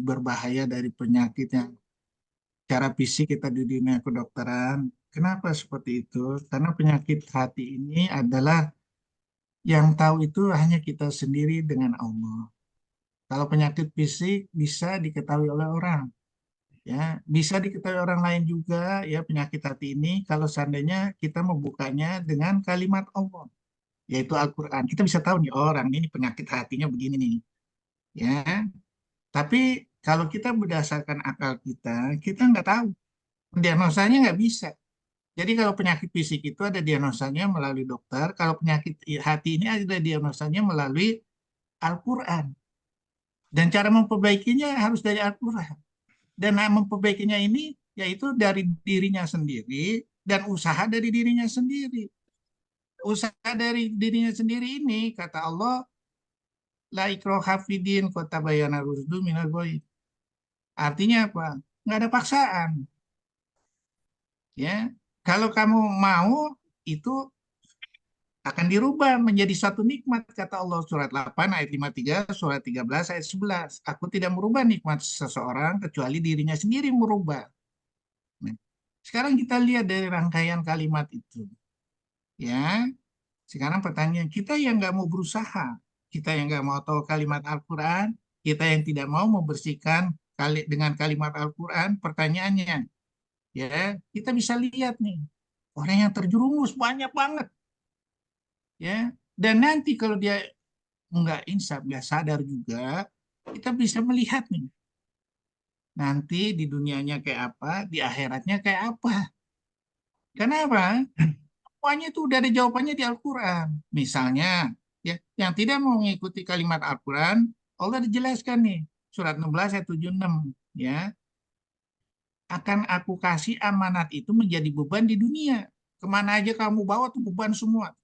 berbahaya dari penyakit yang cara fisik kita di dunia kedokteran. Kenapa seperti itu? Karena penyakit hati ini adalah yang tahu itu hanya kita sendiri dengan Allah. Kalau penyakit fisik bisa diketahui oleh orang, ya, bisa diketahui orang lain juga, ya, penyakit hati ini kalau seandainya kita membukanya dengan kalimat Allah, yaitu Al-Quran. Kita bisa tahu nih, oh, orang ini penyakit hatinya begini nih, ya. Tapi kalau kita berdasarkan akal kita nggak tahu. Diagnosanya nggak bisa. Jadi kalau penyakit fisik itu ada diagnosanya melalui dokter, kalau penyakit hati ini ada diagnosanya melalui Al-Quran. Dan cara memperbaikinya harus dari Al-Quran. Dan memperbaikinya ini yaitu dari dirinya sendiri dan usaha dari dirinya sendiri. Usaha dari dirinya sendiri ini, kata Allah, la ikroha fidin kota bayana rusdu minal ghoi. Artinya apa? Nggak ada paksaan. Ya, kalau kamu mau itu akan dirubah menjadi satu nikmat, kata Allah, surat 8 ayat 53, surat 13 ayat 11. Aku tidak merubah nikmat seseorang kecuali dirinya sendiri merubah. Nah, sekarang kita lihat dari rangkaian kalimat itu, ya. Sekarang pertanyaan, kita yang nggak mau berusaha, kita yang nggak mau tahu kalimat Al-Quran, kita yang tidak mau membersihkan dengan kalimat Al-Quran, pertanyaannya, ya, kita bisa lihat nih, orang yang terjerumus banyak banget, ya. Dan nanti kalau dia nggak insaf, nggak sadar juga, kita bisa melihat nih, nanti di dunianya kayak apa, di akhiratnya kayak apa. Kenapa? Semuanya itu udah ada jawabannya di Al-Quran. Misalnya, ya, yang tidak mau mengikuti kalimat Al-Quran, Allah dijelaskan nih, surat 16 ayat 76, ya, akan aku kasih amanat itu menjadi beban di dunia. Kemana aja kamu bawa tuh beban semua.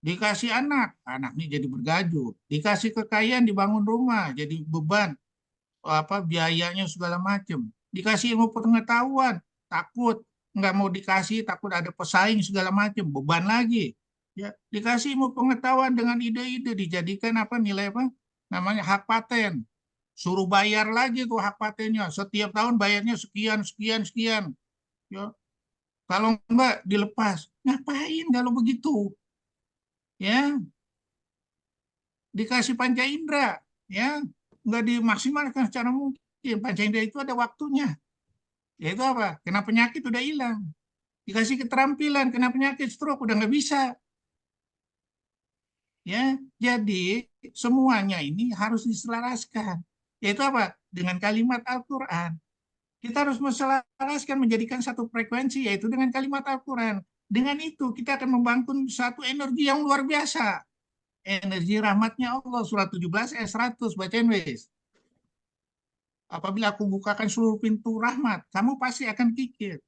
Dikasih anak, anaknya jadi bergajuh. Dikasih kekayaan, dibangun rumah, jadi beban, apa biayanya segala macam. Dikasih ilmu pengetahuan, takut nggak mau dikasih, takut ada pesaing segala macam, beban lagi. Ya, dikasih ilmu pengetahuan dengan ide-ide, dijadikan apa, nilai apa? Namanya hak paten. Suruh bayar lagi tuh hak patennya. Setiap tahun bayarnya sekian, sekian, sekian. Ya, kalau enggak dilepas. Ngapain kalau begitu? Ya, dikasih panca indera, ya, nggak dimaksimalkan secara mungkin. Panca indera itu ada waktunya, yaitu apa, kena penyakit udah hilang. Dikasih keterampilan, kena penyakit stroke udah nggak bisa, ya. Jadi semuanya ini harus diselaraskan, yaitu apa, dengan kalimat Al-Quran. Kita harus menselaraskan, menjadikan satu frekuensi, yaitu dengan kalimat Al-Quran. Dengan itu kita akan membangun satu energi yang luar biasa, energi rahmatnya Allah, surat 17 ayat 100, bacain wes. Apabila aku bukakan seluruh pintu rahmat, kamu pasti akan kikir.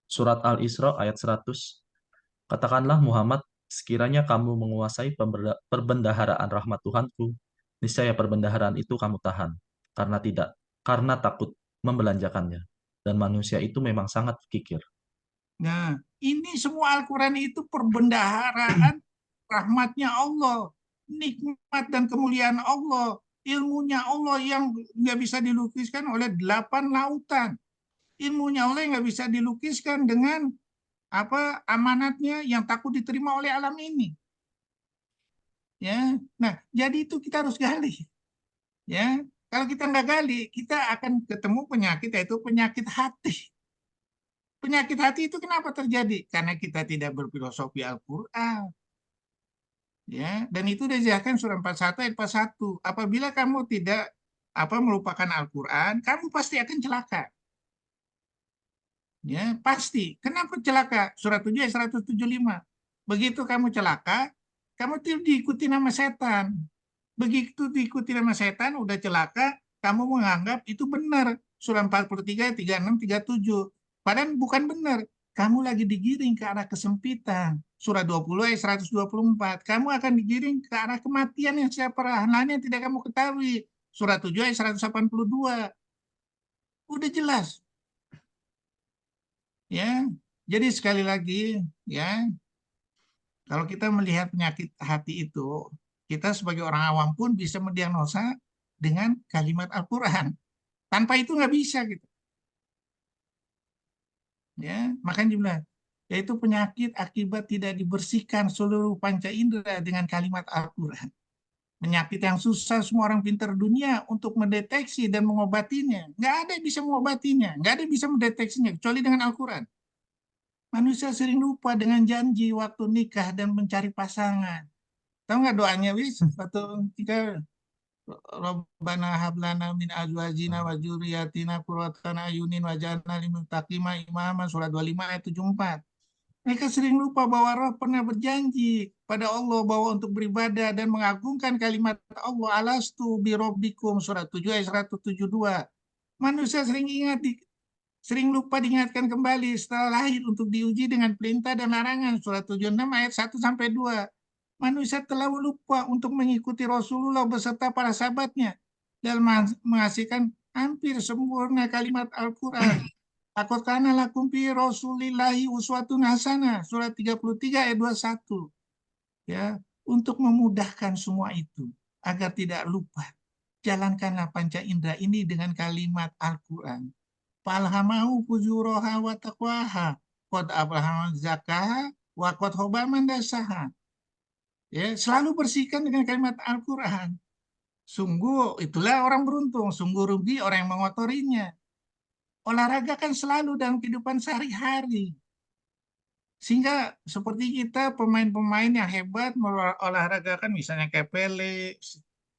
Surat Al-Isra ayat 100. Katakanlah Muhammad, sekiranya kamu menguasai perbendaharaan rahmat Tuhanku, niscaya perbendaharaan itu kamu tahan, karena takut membelanjakannya. Dan manusia itu memang sangat kikir. Nah, ini semua Al-Quran itu perbendaharaan rahmatnya Allah, nikmat dan kemuliaan Allah, ilmunya Allah yang nggak bisa dilukiskan oleh 8 lautan. Ilmunya Allah yang nggak bisa dilukiskan dengan apa amanatnya yang takut diterima oleh alam ini. Ya, nah, jadi itu kita harus gali. Ya, kalau kita nggak gali, kita akan ketemu penyakit, yaitu penyakit hati. Penyakit hati itu kenapa terjadi? Karena kita tidak berfilosofi Al-Quran. Ya, dan itu dijelaskan surah 41 ayat 41. Apabila kamu tidak apa melupakan Al-Quran, kamu pasti akan celaka. Ya, pasti. Kenapa celaka? Surat 7 ayat 175. Begitu kamu celaka, kamu diikuti nama setan. Begitu diikuti nama setan, udah celaka, kamu menganggap itu benar. Surah 43, 36, 37. Padahal bukan benar. Kamu lagi digiring ke arah kesempitan. Surah 20 ayat 124. Kamu akan digiring ke arah kematian yang siapa yang tidak kamu ketahui. Surah 7 ayat 182. Udah jelas. Ya, jadi sekali lagi, ya, kalau kita melihat penyakit hati itu, kita sebagai orang awam pun bisa mendiagnosa dengan kalimat Al-Quran. Tanpa itu nggak bisa gitu. Ya, makanya dibilang, yaitu penyakit akibat tidak dibersihkan seluruh panca indera dengan kalimat Al-Quran. Penyakit yang susah semua orang pintar dunia untuk mendeteksi dan mengobatinya. Nggak ada yang bisa mengobatinya, nggak ada yang bisa mendeteksinya, kecuali dengan Al-Quran. Manusia sering lupa dengan janji waktu nikah dan mencari pasangan. Tahu nggak doanya, Wis? Waktu kita Rabbana hablana min azwajina wa dzurriyyatina qurrata ayunin waj'alna lil muttaqina imama, surat 25 ayat 74. Mereka sering lupa bahwa Roh pernah berjanji pada Allah bahwa untuk beribadah dan mengagungkan kalimat Allah, alastu birobbikum, surat 7 ayat 172. Manusia sering lupa diingatkan kembali setelah lahir untuk diuji dengan perintah dan larangan, surat 76 ayat 1 sampai 2. Manusia terlalu lupa untuk mengikuti Rasulullah beserta para sahabatnya dalam menghasilkan hampir sempurna kalimat Al-Quran. Takut karena lakum fi Rasulillahi uswatun hasanah, surat 33 ayat 21. Ya, untuk memudahkan semua itu agar tidak lupa, jalankanlah panca indera ini dengan kalimat Al-Quran. Falhamahu fujuraha wa taqwaha, qad aflaha man zakaha wa qad khaba man dasaha. Ya, selalu bersihkan dengan kalimat Al-Quran. Sungguh itulah orang beruntung, sungguh rugi orang yang mengotorinya. Olahraga kan selalu dalam kehidupan sehari-hari. Sehingga seperti kita pemain-pemain yang hebat olahraga kan misalnya kayak Pele,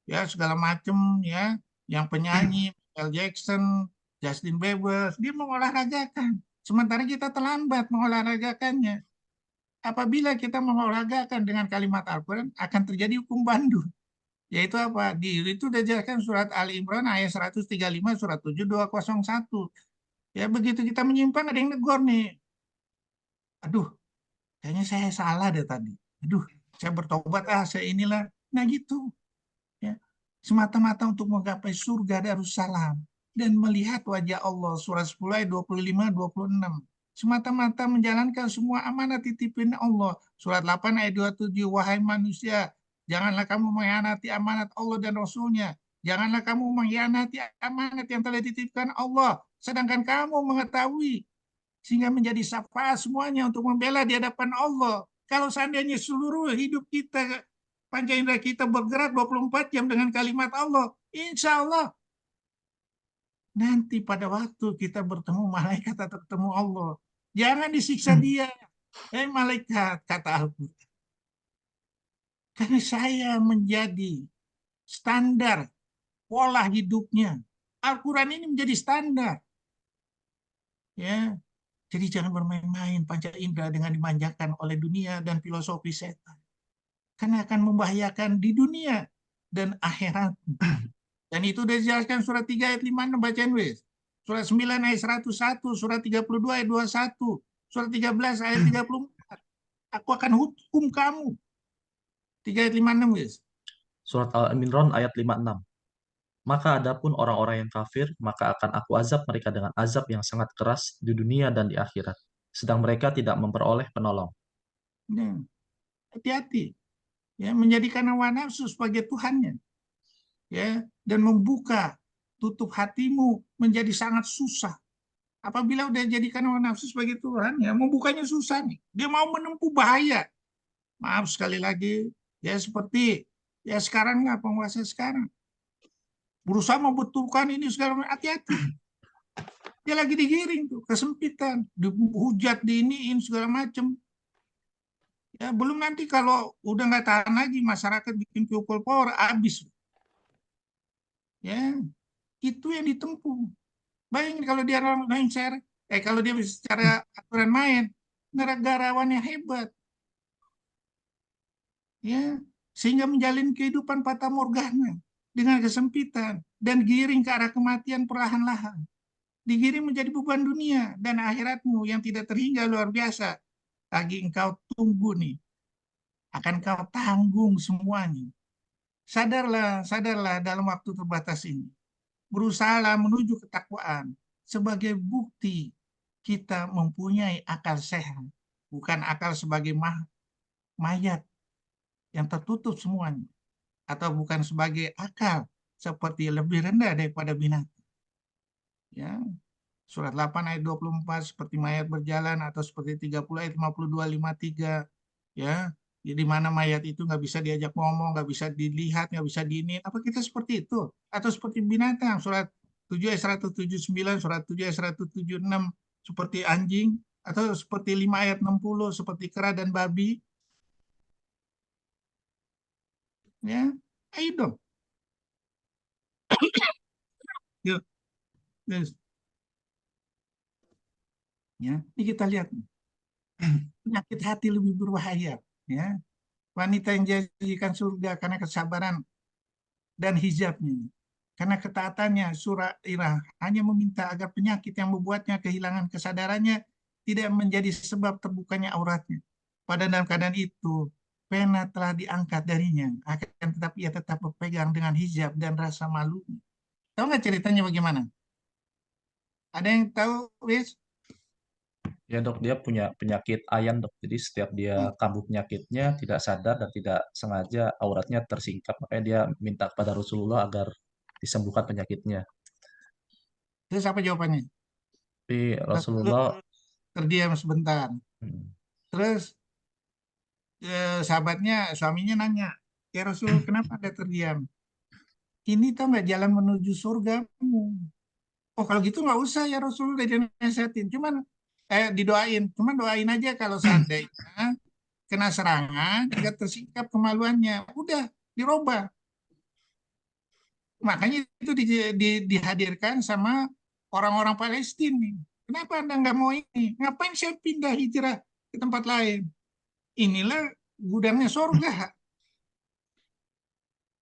ya segala macem ya, yang penyanyi Michael Jackson, Justin Bieber, dia mengolahragakan. Sementara kita terlambat mengolahragakannya. Apabila kita mengolahragakan dengan kalimat Al-Quran, akan terjadi hukum bandul. Yaitu apa? Itu sudah dijelaskan surat Ali Imran ayat 135, surat 7201. Ya begitu kita menyimpang ada yang negor nih. Aduh, kayaknya saya salah deh tadi. Aduh, saya bertobat saya inilah. Nah gitu. Ya. Semata-mata untuk menggapai surga Darussalam dan melihat wajah Allah, surat 10 ayat 25 26. Semata-mata menjalankan semua amanat titipin Allah, surat 8 ayat 27. Wahai manusia, janganlah kamu mengkhianati amanat Allah dan Rasulnya. Janganlah kamu mengkhianati amanat yang telah dititipkan Allah, sedangkan kamu mengetahui, sehingga menjadi syafaat semuanya untuk membela di hadapan Allah. Kalau seandainya seluruh hidup kita, panca indera kita bergerak 24 jam dengan kalimat Allah, insya Allah nanti pada waktu kita bertemu malaikat atau ketemu Allah, jangan disiksa dia. Malaikat, kata Al-Quran. Karena saya menjadi standar pola hidupnya. Al-Quran ini menjadi standar. Ya, jadi jangan bermain-main panca indera dengan dimanjakan oleh dunia dan filosofi setan. Karena akan membahayakan di dunia dan akhirat. Dan itu sudah dijelaskan surat 3 ayat 56, bacain wes. Surat 9 ayat 101, surat 32 ayat 21, surat 13 ayat 34. Aku akan hukum kamu. 3 ayat 56 wes. Surat Al-Imran ayat 56. Maka adapun orang-orang yang kafir, maka akan aku azab mereka dengan azab yang sangat keras di dunia dan di akhirat. Sedang mereka tidak memperoleh penolong. Nah, hati-hati. Ya, menjadikan hawa nafsu sebagai Tuhannya. Ya, dan membuka tutup hatimu menjadi sangat susah. Apabila udah jadikan hawa nafsu sebagai Tuhan, ya membukanya susah nih. Dia mau menempuh bahaya. Maaf sekali lagi, ya seperti ya sekarang nggak penguasa sekarang. Berusaha membetulkan ini segala macam. Hati-hati. Dia lagi digiring tuh, kesempitan, dihujat, diiniin segala macam. Ya belum nanti kalau udah nggak tahan lagi masyarakat bikin people power habis. Ya itu yang ditempuh. Bayangin kalau dia lengser, kalau dia secara aturan main, negarawan yang hebat, ya, sehingga menjalin kehidupan fata morgana dengan kesempitan dan giring ke arah kematian perlahan-lahan. Digiring menjadi beban dunia dan akhiratmu yang tidak terhingga luar biasa. Lagi engkau tunggu nih, akan kau tanggung semuanya. Sadarlah, sadarlah dalam waktu terbatas ini. Berusahalah menuju ketakwaan sebagai bukti kita mempunyai akal sehat, bukan akal sebagai mayat yang tertutup semuanya, atau bukan sebagai akal seperti lebih rendah daripada binatang. Ya, surat 8 ayat 24 seperti mayat berjalan, atau seperti 30 ayat 52 53, ya. Di mana mayat itu nggak bisa diajak ngomong, nggak bisa dilihat, nggak bisa diinin. Apa kita seperti itu? Atau seperti binatang, surat 7 ayat 179, surat 7 ayat 176, seperti anjing, atau seperti 5 ayat 60, seperti kera dan babi, ya. Ayo dong. Yuk, terus, ya. Ini kita lihat penyakit hati lebih berbahaya, ya. Wanita yang dijadikan surga karena kesabaran dan hijabnya. Karena ketaatannya, surah Irah hanya meminta agar penyakit yang membuatnya kehilangan kesadarannya tidak menjadi sebab terbukanya auratnya. Pada dalam keadaan itu, pena telah diangkat darinya, akan tetapi ia tetap berpegang dengan hijab dan rasa malu. Tahu nggak ceritanya bagaimana? Ada yang tahu, Wis? Ya dok, dia punya penyakit ayan dok. Jadi setiap dia Hmm. kambuh penyakitnya tidak sadar dan tidak sengaja auratnya tersingkap. Makanya dia minta kepada Rasulullah agar disembuhkan penyakitnya. Terus apa jawabannya? Tapi Rasulullah Rasulullah terdiam sebentar. hmm, Terus sahabatnya, suaminya nanya, ya Rasul, kenapa Anda terdiam? Ini tahu nggak jalan menuju surgamu? Oh kalau gitu nggak usah ya Rasul, udah dinasihatin. Cuman didoain. Cuman doain aja kalau seandainya kena serangan, nggak tersingkap kemaluannya. Udah dirubah. Makanya itu dihadirkan sama orang-orang Palestina nih. Kenapa Anda nggak mau ini? Ngapain saya pindah hijrah ke tempat lain? Inilah gudangnya surga.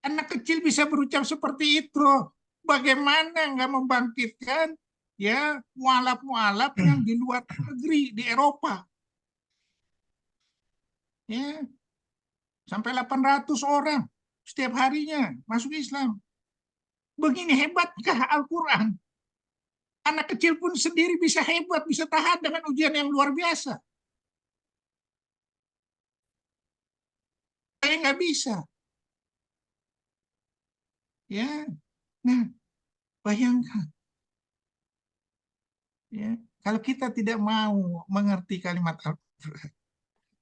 Anak kecil bisa berucap seperti itu. Bagaimana nggak membangkitkan ya mualaf-mualaf yang di luar negeri, di Eropa, ya, sampai 800 orang setiap harinya masuk Islam. Begini hebatkah Al-Quran? Anak kecil pun sendiri bisa hebat, bisa tahan dengan ujian yang luar biasa. Saya nggak bisa, ya. Nah, bayangkan, ya, kalau kita tidak mau mengerti kalimat Al-Quran,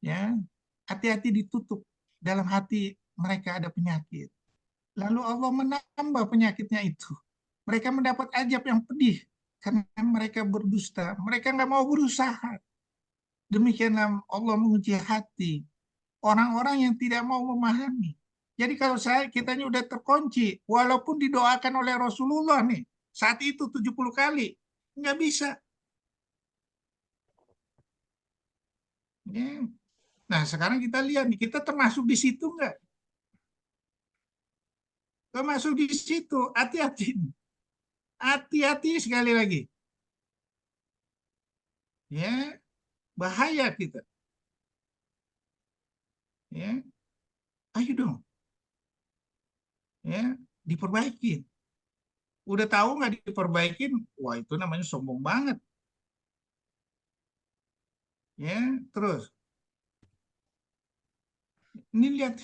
ya, hati-hati ditutup, dalam hati mereka ada penyakit. Lalu Allah menambah penyakitnya itu. Mereka mendapat ajab yang pedih karena mereka berdusta. Mereka nggak mau berusaha. Demikianlah Allah menguji hati orang-orang yang tidak mau memahami. Jadi kalau kitanya udah terkunci, walaupun didoakan oleh Rasulullah nih, saat itu 70 kali, nggak bisa. Ya. Nah sekarang kita lihat nih, kita termasuk di situ nggak? Termasuk di situ, hati-hati. Hati-hati sekali lagi. Ya, bahaya kita. Ya, ayo dong, ya, diperbaiki. Udah tahu nggak diperbaikin, wah itu namanya sombong banget. Ya, terus, ini lihat,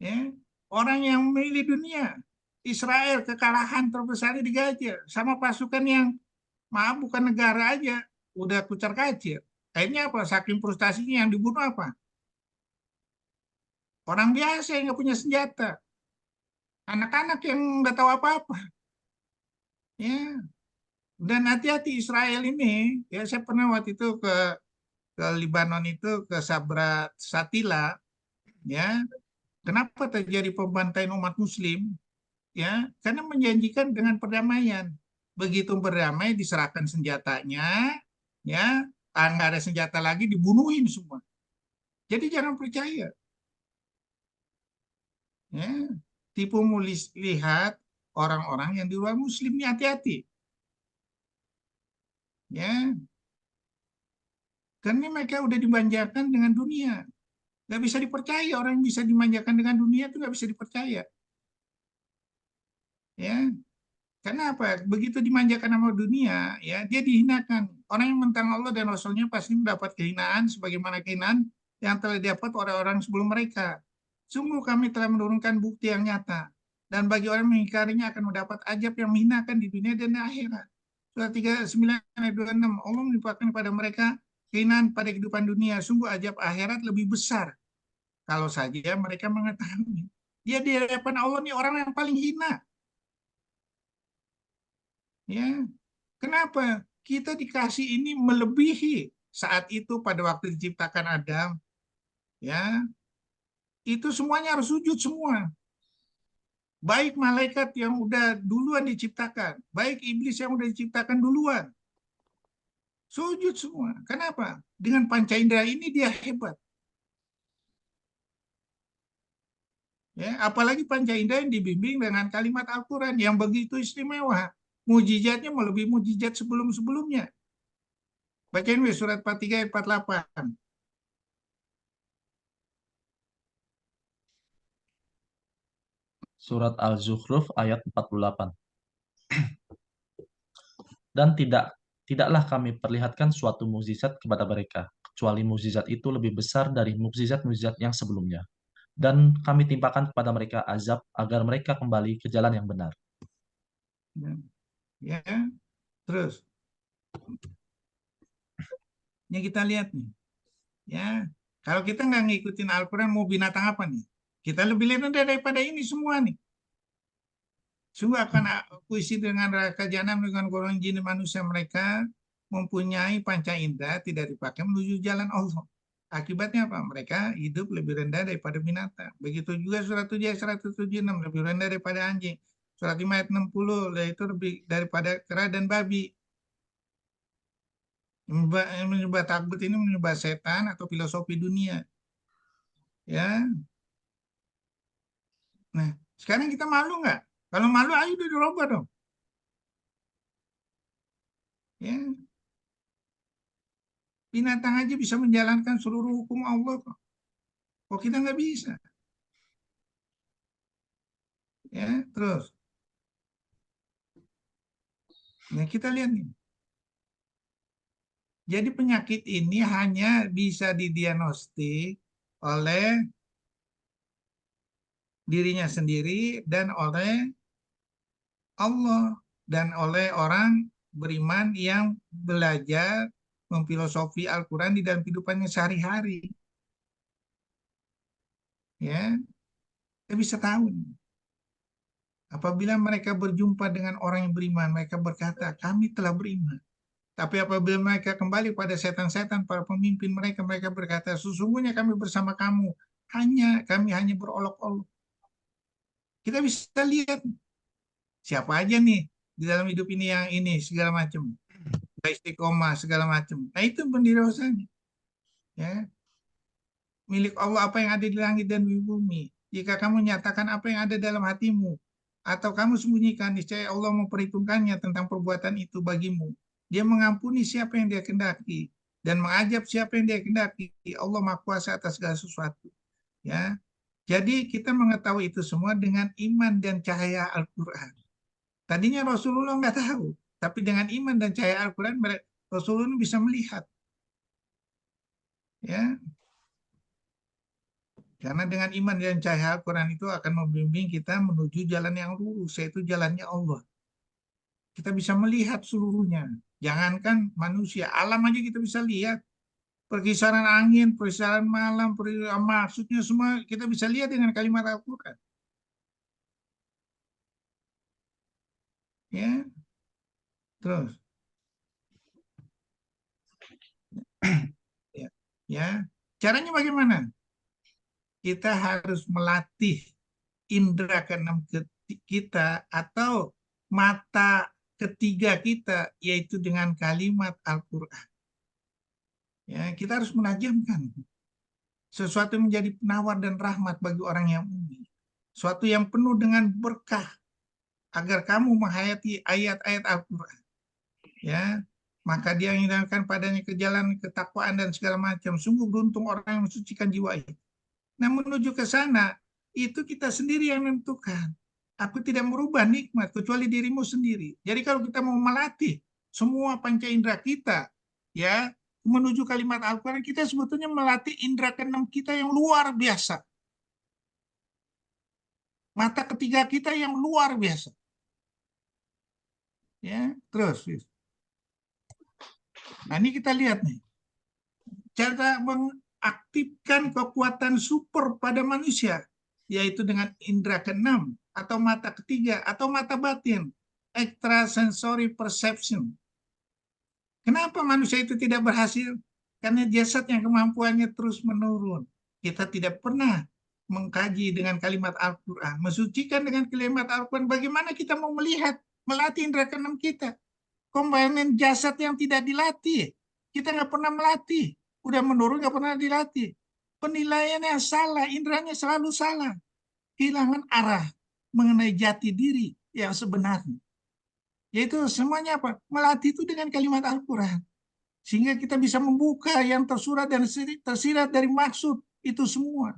ya, orang yang memilih dunia, Israel kekalahan terbesar di Gaza, sama pasukan yang, maaf bukan negara aja, udah kucar kacir. Akhirnya apa? Saking frustasinya yang dibunuh apa? Orang biasa yang nggak punya senjata, anak-anak yang nggak tahu apa-apa. Ya, dan hati-hati Israel ini, ya saya pernah waktu itu ke Libanon itu, ke Sabra Satila, ya. Kenapa terjadi pembantaian umat Muslim? Ya, karena menjanjikan dengan perdamaian. Begitu berdamai, diserahkan senjatanya, ya, nggak ada senjata lagi, dibunuhin semua. Jadi jangan percaya, ya. Tipu mulis lihat orang-orang yang di luar Muslim ini hati-hati, ya. Karena mereka udah dimanjakan dengan dunia. Nggak bisa dipercaya, orang yang bisa dimanjakan dengan dunia itu nggak bisa dipercaya, ya. Karena apa? Begitu dimanjakan sama dunia, ya dia dihinakan. Orang yang mentang Allah dan Rasulnya pasti mendapat kehinaan sebagaimana kehinaan yang telah didapat oleh orang sebelum mereka. Sungguh kami telah menurunkan bukti yang nyata Dan bagi orang yang mengingkarinya akan mendapat azab yang menghinakan di dunia dan di akhirat. Surat 39 ayat 26. Allah menimpakan kepada mereka kehinaan pada kehidupan dunia. Sungguh azab akhirat lebih besar kalau saja mereka mengetahui. Dia di hadapan Allah nih orang yang paling hina. Ya, kenapa? Kita dikasih ini melebihi saat itu pada waktu diciptakan Adam. Ya, itu semuanya harus sujud semua. Baik malaikat yang udah duluan diciptakan, baik iblis yang udah diciptakan duluan. Sujud semua. Kenapa? Dengan panca indera ini dia hebat. Ya, apalagi panca indera yang dibimbing dengan kalimat Al-Quran yang begitu istimewa. Mujizatnya melebihi mujizat sebelum-sebelumnya. Bacain surat 43 ayat 48. Surat Al-Zukhruf ayat 48. Dan tidaklah kami perlihatkan suatu mukjizat kepada mereka, kecuali mukjizat itu lebih besar dari mukjizat-mukjizat yang sebelumnya. Dan kami timpakan kepada mereka azab agar mereka kembali ke jalan yang benar. Ya, terus. Ini kita lihat nih. Ya, kalau kita nggak ngikutin Al-Quran, mau binatang apa nih? Kita lebih rendah daripada ini semua nih. Sungguh akan aku isi dengan neraka jahanam dengan golongan jin dan manusia mereka mempunyai panca indera tidak dipakai menuju jalan Allah. Akibatnya apa? Mereka hidup lebih rendah daripada binatang. Begitu juga surat 7 ayat 176 lebih rendah daripada anjing. Surat 5 ayat 60 yaitu lebih daripada kera dan babi. Menyembah takbut ini menyembah setan atau filosofi dunia. Ya, nah sekarang kita malu nggak? Kalau malu, ayo udah dirubah dong. Ya, binatang aja bisa menjalankan seluruh hukum Allah kok. Kok kita nggak bisa? Ya, terus. Nah, kita lihat nih. Jadi penyakit ini hanya bisa didiagnostik oleh dirinya sendiri dan oleh Allah dan oleh orang beriman yang belajar memfilosofi Al-Quran di dalam kehidupannya sehari-hari. Ya, kita bisa tahu nih. Apabila mereka berjumpa dengan orang yang beriman, mereka berkata, kami telah beriman. Tapi apabila mereka kembali pada setan-setan, para pemimpin mereka, mereka berkata, sesungguhnya kami bersama kamu. Kami hanya berolok-olok. Kita bisa lihat siapa aja nih di dalam hidup ini yang ini, segala macam. Istiqomah, segala macam. Nah itu pendiriannya. Ya. Milik Allah apa yang ada di langit dan di bumi. Jika kamu nyatakan apa yang ada dalam hatimu, atau kamu sembunyikan, niscaya Allah memperhitungkannya tentang perbuatan itu bagimu. Dia mengampuni siapa yang dia kendaki dan mengajab siapa yang dia kendaki. Allah Maha Kuasa atas segala sesuatu. Ya, jadi kita mengetahui itu semua dengan iman dan cahaya Al-Quran. Tadinya Rasulullah nggak tahu, tapi dengan iman dan cahaya Al-Quran, Rasulullah bisa melihat. Ya, karena dengan iman dan cahaya Al-Quran itu akan membimbing kita menuju jalan yang lurus, yaitu jalannya Allah. Kita bisa melihat seluruhnya. Jangankan manusia, alam aja kita bisa lihat. Perkisaran angin, perkisaran malam, maksudnya semua kita bisa lihat dengan kalimat Al-Quran. Ya, terus. Ya, ya. Caranya bagaimana? Kita harus melatih indera keenam kita atau mata ketiga kita, yaitu dengan kalimat Al-Quran. Ya, kita harus menajamkan sesuatu yang menjadi penawar dan rahmat bagi orang yang umum. Suatu yang penuh dengan berkah agar kamu menghayati ayat-ayat Al-Quran. Ya, maka dia menghidangkan padanya ke jalan ketakwaan dan segala macam. Sungguh beruntung orang yang mensucikan jiwa itu. Nah, menuju ke sana, itu kita sendiri yang menentukan. Aku tidak merubah nikmat, kecuali dirimu sendiri. Jadi kalau kita mau melatih semua panca indera kita, ya, menuju kalimat Al-Quran, kita sebetulnya melatih indera keenam kita yang luar biasa. Mata ketiga kita yang luar biasa. Ya, terus. Nah, ini kita lihat nih. Cara mengaktifkan kekuatan super pada manusia, yaitu dengan indera keenam, atau mata ketiga, atau mata batin, extrasensory perception. Kenapa manusia itu tidak berhasil? Karena jasad yang kemampuannya terus menurun. Kita tidak pernah mengkaji dengan kalimat Al-Quran, mensucikan dengan kalimat Al-Quran. Bagaimana kita mau melihat, melatih indera keenam kita? Komponen jasad yang tidak dilatih. Kita nggak pernah melatih. Udah menurun, nggak pernah dilatih. Penilaiannya salah, inderanya selalu salah. Kehilangan arah mengenai jati diri yang sebenarnya. Yaitu semuanya apa? Melatih itu dengan kalimat Al-Quran. Sehingga kita bisa membuka yang tersurat dan tersirat dari maksud itu semua.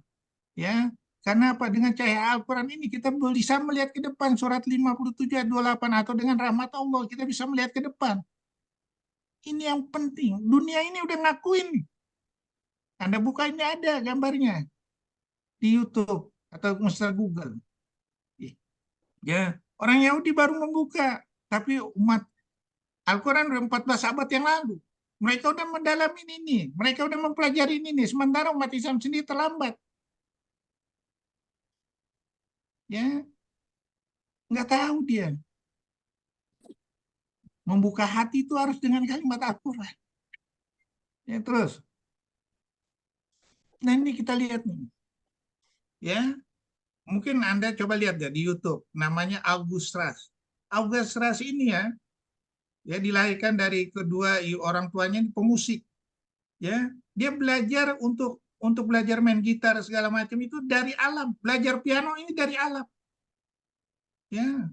Ya, karena apa? Dengan cahaya Al-Quran ini kita bisa melihat ke depan. Surat 57 ayat 28, atau dengan rahmat Allah kita bisa melihat ke depan. Ini yang penting. Dunia ini udah ngakuin. Anda buka, ini ada gambarnya di YouTube atau Mr. Google. Ya, orang Yahudi baru membuka, tapi umat Al-Quran udah 14 abad yang lalu. Mereka udah mendalami ini, mereka udah mempelajari ini. Sementara umat Islam sendiri terlambat. Ya, nggak tahu dia. Membuka hati itu harus dengan kalimat Al-Quran. Ya, terus. Nah, ini kita lihat nih. Ya, mungkin Anda coba lihat ya di YouTube. Namanya August Ras. August Ras ini ya dilahirkan dari kedua orang tuanya pemusik. Ya, dia belajar untuk belajar main gitar segala macam itu dari alam. Belajar piano ini dari alam. Ya,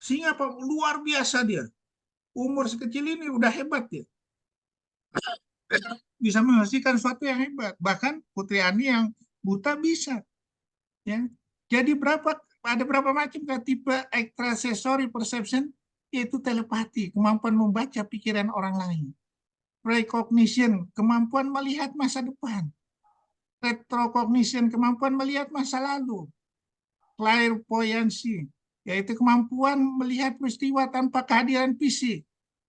sehingga apa, luar biasa dia. Umur sekecil ini udah hebat dia. Bisa menghasilkan sesuatu yang hebat. Bahkan Putri Ani yang buta bisa. Ya. Jadi ada berapa macam tipe extrasensory perception, yaitu telepati, kemampuan membaca pikiran orang lain. Precognition, kemampuan melihat masa depan. Retrocognition, kemampuan melihat masa lalu. Clairvoyancy, yaitu kemampuan melihat peristiwa tanpa kehadiran fisik.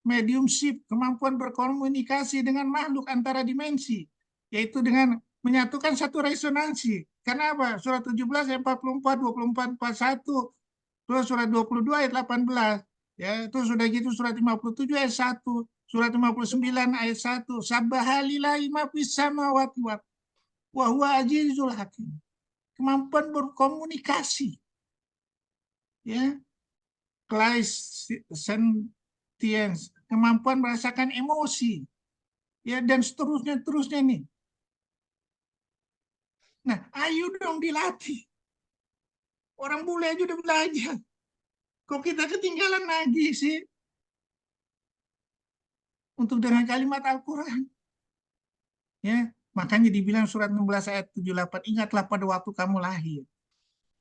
Mediumship, kemampuan berkomunikasi dengan makhluk antara dimensi, yaitu dengan menyatukan satu resonansi. Karena apa? Surat 17 ayat 44, 24, 41, terus surat 22 ayat 18. Ya, itu sudah gitu surat 57 ayat 1, surat 59 ayat 1. Sabbahalillahi ma fis samawati wa huwa azizul hakim. Kemampuan berkomunikasi. Ya, clairsentience, kemampuan merasakan emosi, ya, dan seterusnya nih. Nah, ayo dong dilatih. Orang bule aja udah belajar. Kok kita ketinggalan lagi sih? Untuk dengan kalimat Al-Quran. Ya, makanya dibilang surat 16 ayat 78, ingatlah pada waktu kamu lahir.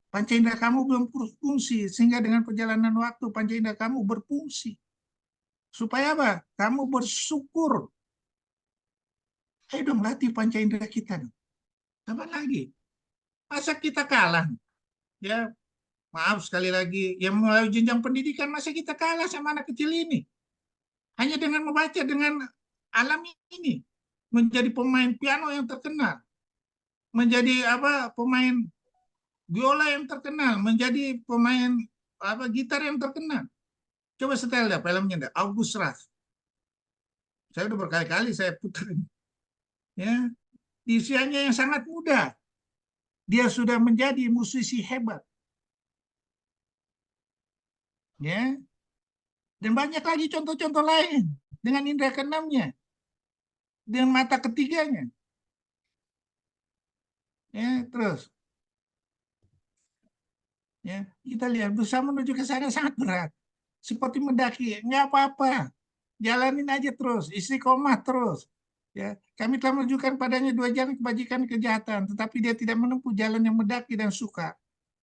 Panca indera kamu belum berfungsi, sehingga dengan perjalanan waktu panca indera kamu berfungsi. Supaya apa? Kamu bersyukur. Ayo dong latih panca indera kita dong. Kapan lagi? Masa kita kalah? Ya, maaf sekali lagi, yang melalui jenjang pendidikan masa kita kalah sama anak kecil ini? Hanya dengan membaca dengan alam ini, menjadi pemain piano yang terkenal, menjadi pemain biola yang terkenal, menjadi pemain gitar yang terkenal. Coba setel dah filmnya dah, August Ras. Saya udah berkali-kali saya putar. Ya, di usianya yang sangat muda, dia sudah menjadi musisi hebat. Ya, dan banyak lagi contoh-contoh lain dengan indera keenamnya, dengan mata ketiganya. Ya, terus ya, kita lihat berusaha menuju ke sana sangat berat. Seperti mendaki, nggak apa-apa. Jalanin aja terus, istiqomah terus. Ya, kami telah menunjukkan padanya dua jalan kebajikan kejahatan, tetapi dia tidak menempuh jalan yang mendaki dan sukar.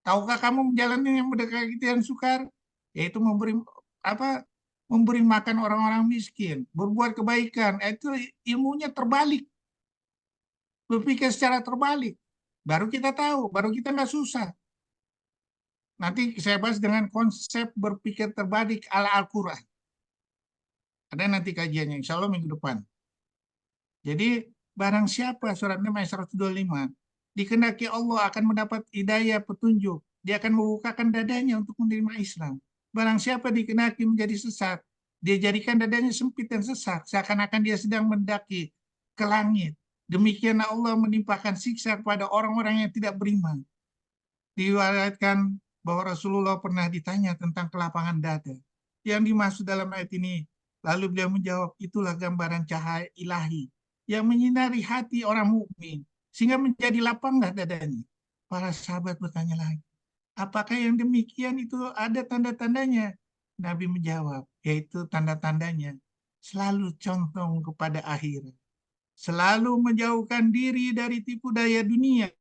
Tahukah kamu menjalani yang mendaki dan sukar? Yaitu apa? Memberi makan orang-orang miskin, berbuat kebaikan. Itu ilmunya terbalik, berpikir secara terbalik. Baru kita tahu, baru kita nggak susah. Nanti saya bahas dengan konsep berpikir terbalik ala Al-Quran. Ada nanti kajiannya, insya Allah minggu depan. Jadi barang siapa, surat An-Naml ayat 125, dikehendaki Allah akan mendapat hidayah petunjuk. Dia akan membukakan dadanya untuk menerima Islam. Barang siapa dikehendaki menjadi sesat, dia jadikan dadanya sempit dan sesat, seakan-akan dia sedang mendaki ke langit. Demikian Allah menimpakan siksa kepada orang-orang yang tidak beriman. Diriwayatkan bahwa Rasulullah pernah ditanya tentang kelapangan dada. Yang dimaksud dalam ayat ini, lalu beliau menjawab, itulah gambaran cahaya ilahi yang menyinari hati orang mukmin sehingga menjadi lapanglah dadanya. Para sahabat bertanya lagi, apakah yang demikian itu ada tanda-tandanya? Nabi menjawab, yaitu tanda-tandanya selalu condong kepada akhirat, selalu menjauhkan diri dari tipu daya dunia,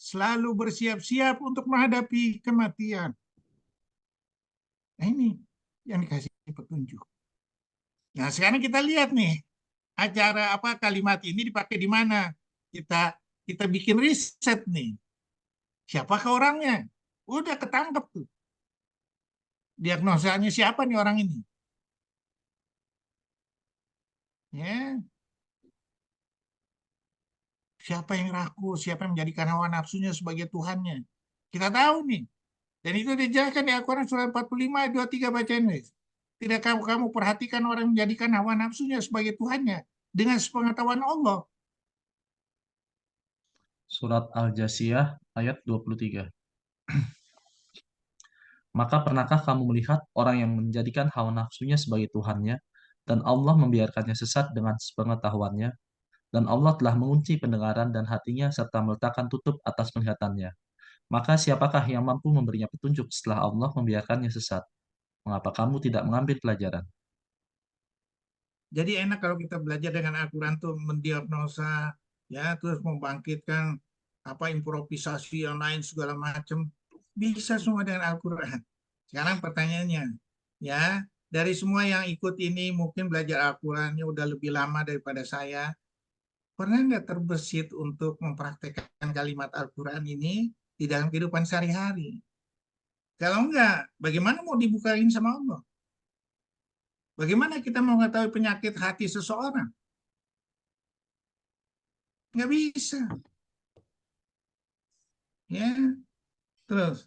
selalu bersiap-siap untuk menghadapi kematian. Nah ini yang dikasih petunjuk. Nah sekarang kita lihat nih, acara apa kalimat ini dipakai di mana? Kita bikin riset nih. Siapakah orangnya? Udah ketangkep tuh. Diagnosanya siapa nih orang ini? Ya, siapa yang rakus, siapa yang menjadikan hawa nafsunya sebagai Tuhannya. Kita tahu nih. Dan itu dijelaskan di Al-Quran surah 45 ayat 23 bacain guys. Tidak kamu perhatikan orang yang menjadikan hawa nafsunya sebagai Tuhannya dengan sepengetahuan Allah. Surat Al-Jasiyah ayat 23. Maka pernahkah kamu melihat orang yang menjadikan hawa nafsunya sebagai Tuhannya, dan Allah membiarkannya sesat dengan sepengetahuannya, dan Allah telah mengunci pendengaran dan hatinya serta meletakkan tutup atas penglihatannya. Maka siapakah yang mampu memberinya petunjuk setelah Allah membiarkannya sesat? Mengapa kamu tidak mengambil pelajaran? Jadi enak kalau kita belajar dengan Al-Quran tuh mendiagnosa, ya, terus membangkitkan apa improvisasi yang lain segala macam. Bisa semua dengan Al-Quran. Sekarang pertanyaannya, ya, dari semua yang ikut ini mungkin belajar Al-Qurannya udah lebih lama daripada saya. Pernah nggak terbesit untuk mempraktekkan kalimat Al-Quran ini di dalam kehidupan sehari-hari? Kalau enggak, bagaimana mau dibukain sama Allah? Bagaimana kita mau mengetahui penyakit hati seseorang? Nggak bisa. Ya, terus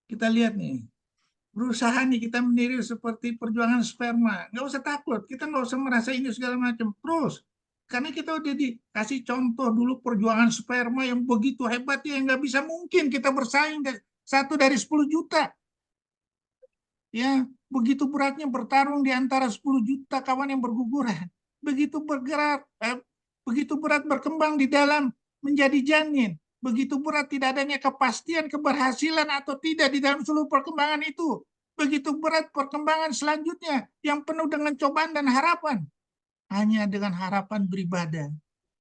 kita lihat nih, berusaha nih kita meniru seperti perjuangan sperma. Nggak usah takut, kita nggak usah merasa ini segala macam. Terus, karena kita udah dikasih contoh dulu perjuangan sperma yang begitu hebat ya, nggak bisa mungkin kita bersaing satu dari 10 juta. Ya, begitu beratnya bertarung di antara 10 juta kawan yang berguguran. Begitu bergerak, begitu berat berkembang di dalam menjadi janin. Begitu berat tidak adanya kepastian keberhasilan atau tidak di dalam seluruh perkembangan itu. Begitu berat perkembangan selanjutnya yang penuh dengan cobaan dan harapan. Hanya dengan harapan beribadah.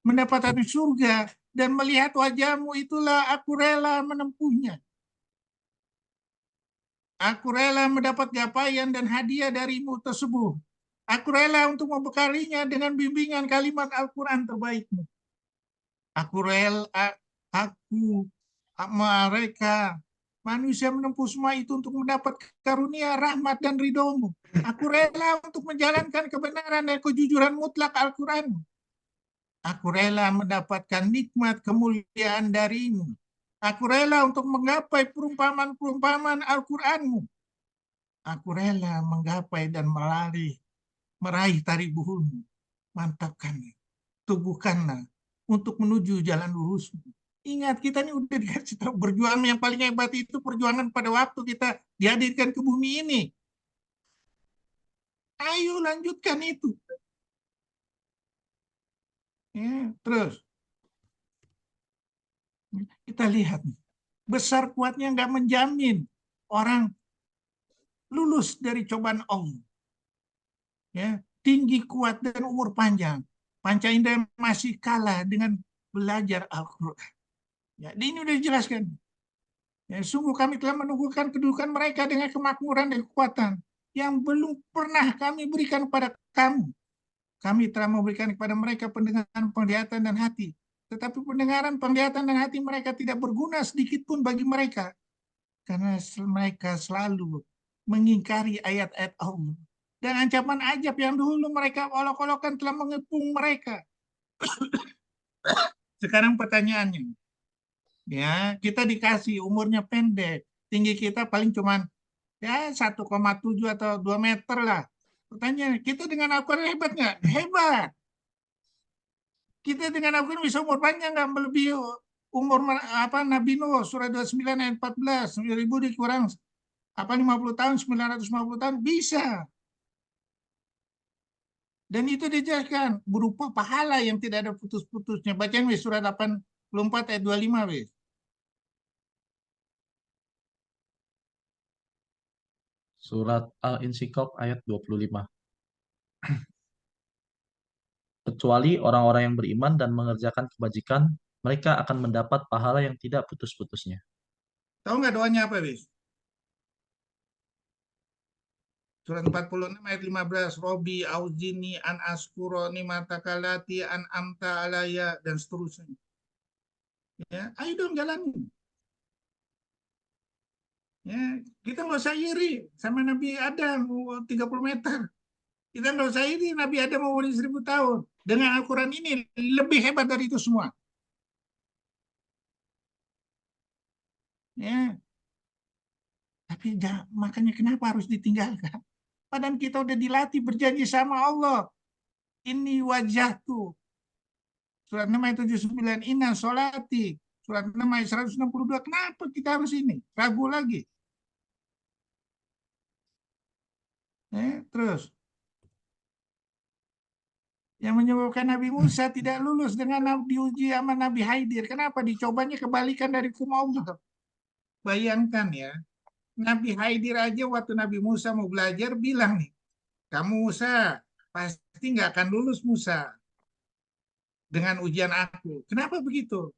Mendapatkan surga dan melihat wajahmu itulah aku rela menempuhnya. Aku rela mendapat capaian dan hadiah darimu tersebut. Aku rela untuk membekalinya dengan bimbingan kalimat Al-Quran terbaikmu. Aku rela, aku, mereka, manusia menempuh semua itu untuk mendapat karunia, rahmat, dan ridhomu. Aku rela untuk menjalankan kebenaran dan kejujuran mutlak Al-Quran. Aku rela mendapatkan nikmat kemuliaan darimu. Aku rela untuk menggapai perumpamaan-perumpamaan Al-Quranmu. Aku rela menggapai dan meraih tari buhulmu. Mantapkanlah, tubuhkanlah untuk menuju jalan lurusmu. Ingat, kita ini udah dikasih tahu berjuang yang paling hebat itu perjuangan pada waktu kita dihadirkan ke bumi ini. Ayo lanjutkan itu. Ya, terus kita lihat, besar kuatnya nggak menjamin orang lulus dari cobaan Allah. Ya, tinggi, kuat, dan umur panjang. Panca Indera masih kalah dengan belajar Al-Quran. Ya, ini udah dijelaskan. Ya, sungguh kami telah menunggukan kedudukan mereka dengan kemakmuran dan kekuatan yang belum pernah kami berikan kepada kamu. Kami telah memberikan kepada mereka pendengaran, penglihatan, dan hati. tetapi pendengaran, penglihatan, dan hati mereka tidak berguna sedikit pun bagi mereka. Karena mereka selalu mengingkari ayat-ayat Allah. Dan ancaman ajab yang dulu mereka olok-olokkan telah mengepung mereka. Sekarang pertanyaannya, ya kita dikasih umurnya pendek, tinggi kita paling cuman ya 1,7 atau 2 meter lah. Pertanyaan, kita dengan Al-Quran hebat nggak? Hebat. Kita dengan Al-Quran bisa umur panjang nggak? Melebihi umur apa Nabi Nuh, surah 29 ayat 14, 9.000 dikurang apa 50 tahun, 950 tahun, bisa. Dan itu dijelaskan berupa pahala yang tidak ada putus-putusnya. Bacain wis surah 84 ayat 25 wis. Surat Al-Insyikok ayat 25. Kecuali orang-orang yang beriman dan mengerjakan kebajikan, mereka akan mendapat pahala yang tidak putus-putusnya. Tahu nggak doanya apa wis? Surat 46 ayat 15. Robi auzini an askuro nimatakalati an amta alaya dan seterusnya. Ya, ayo dong jalanin. Ya, kita nggak usah iri sama Nabi Adam 30 meter. Kita nggak usah iri Nabi Adam mau 1000 tahun. Dengan Al-Quran ini lebih hebat dari itu semua. Ya, tapi makanya kenapa harus ditinggalkan? Padahal kita udah dilatih berjanji sama Allah. Ini wajah tuh. Surat 6 ayat 79. Inna sholati. Surat 6 ayat 162. Kenapa kita harus ini? Ragu lagi. Terus. Yang menyebabkan Nabi Musa tidak lulus dengan diuji sama Nabi Haidir. Kenapa? Dicobanya kebalikan dari hukum Allah. Bayangkan ya. Nabi Haidir aja waktu Nabi Musa mau belajar bilang nih. Kamu Musa pasti nggak akan lulus Musa dengan ujian aku. Kenapa begitu?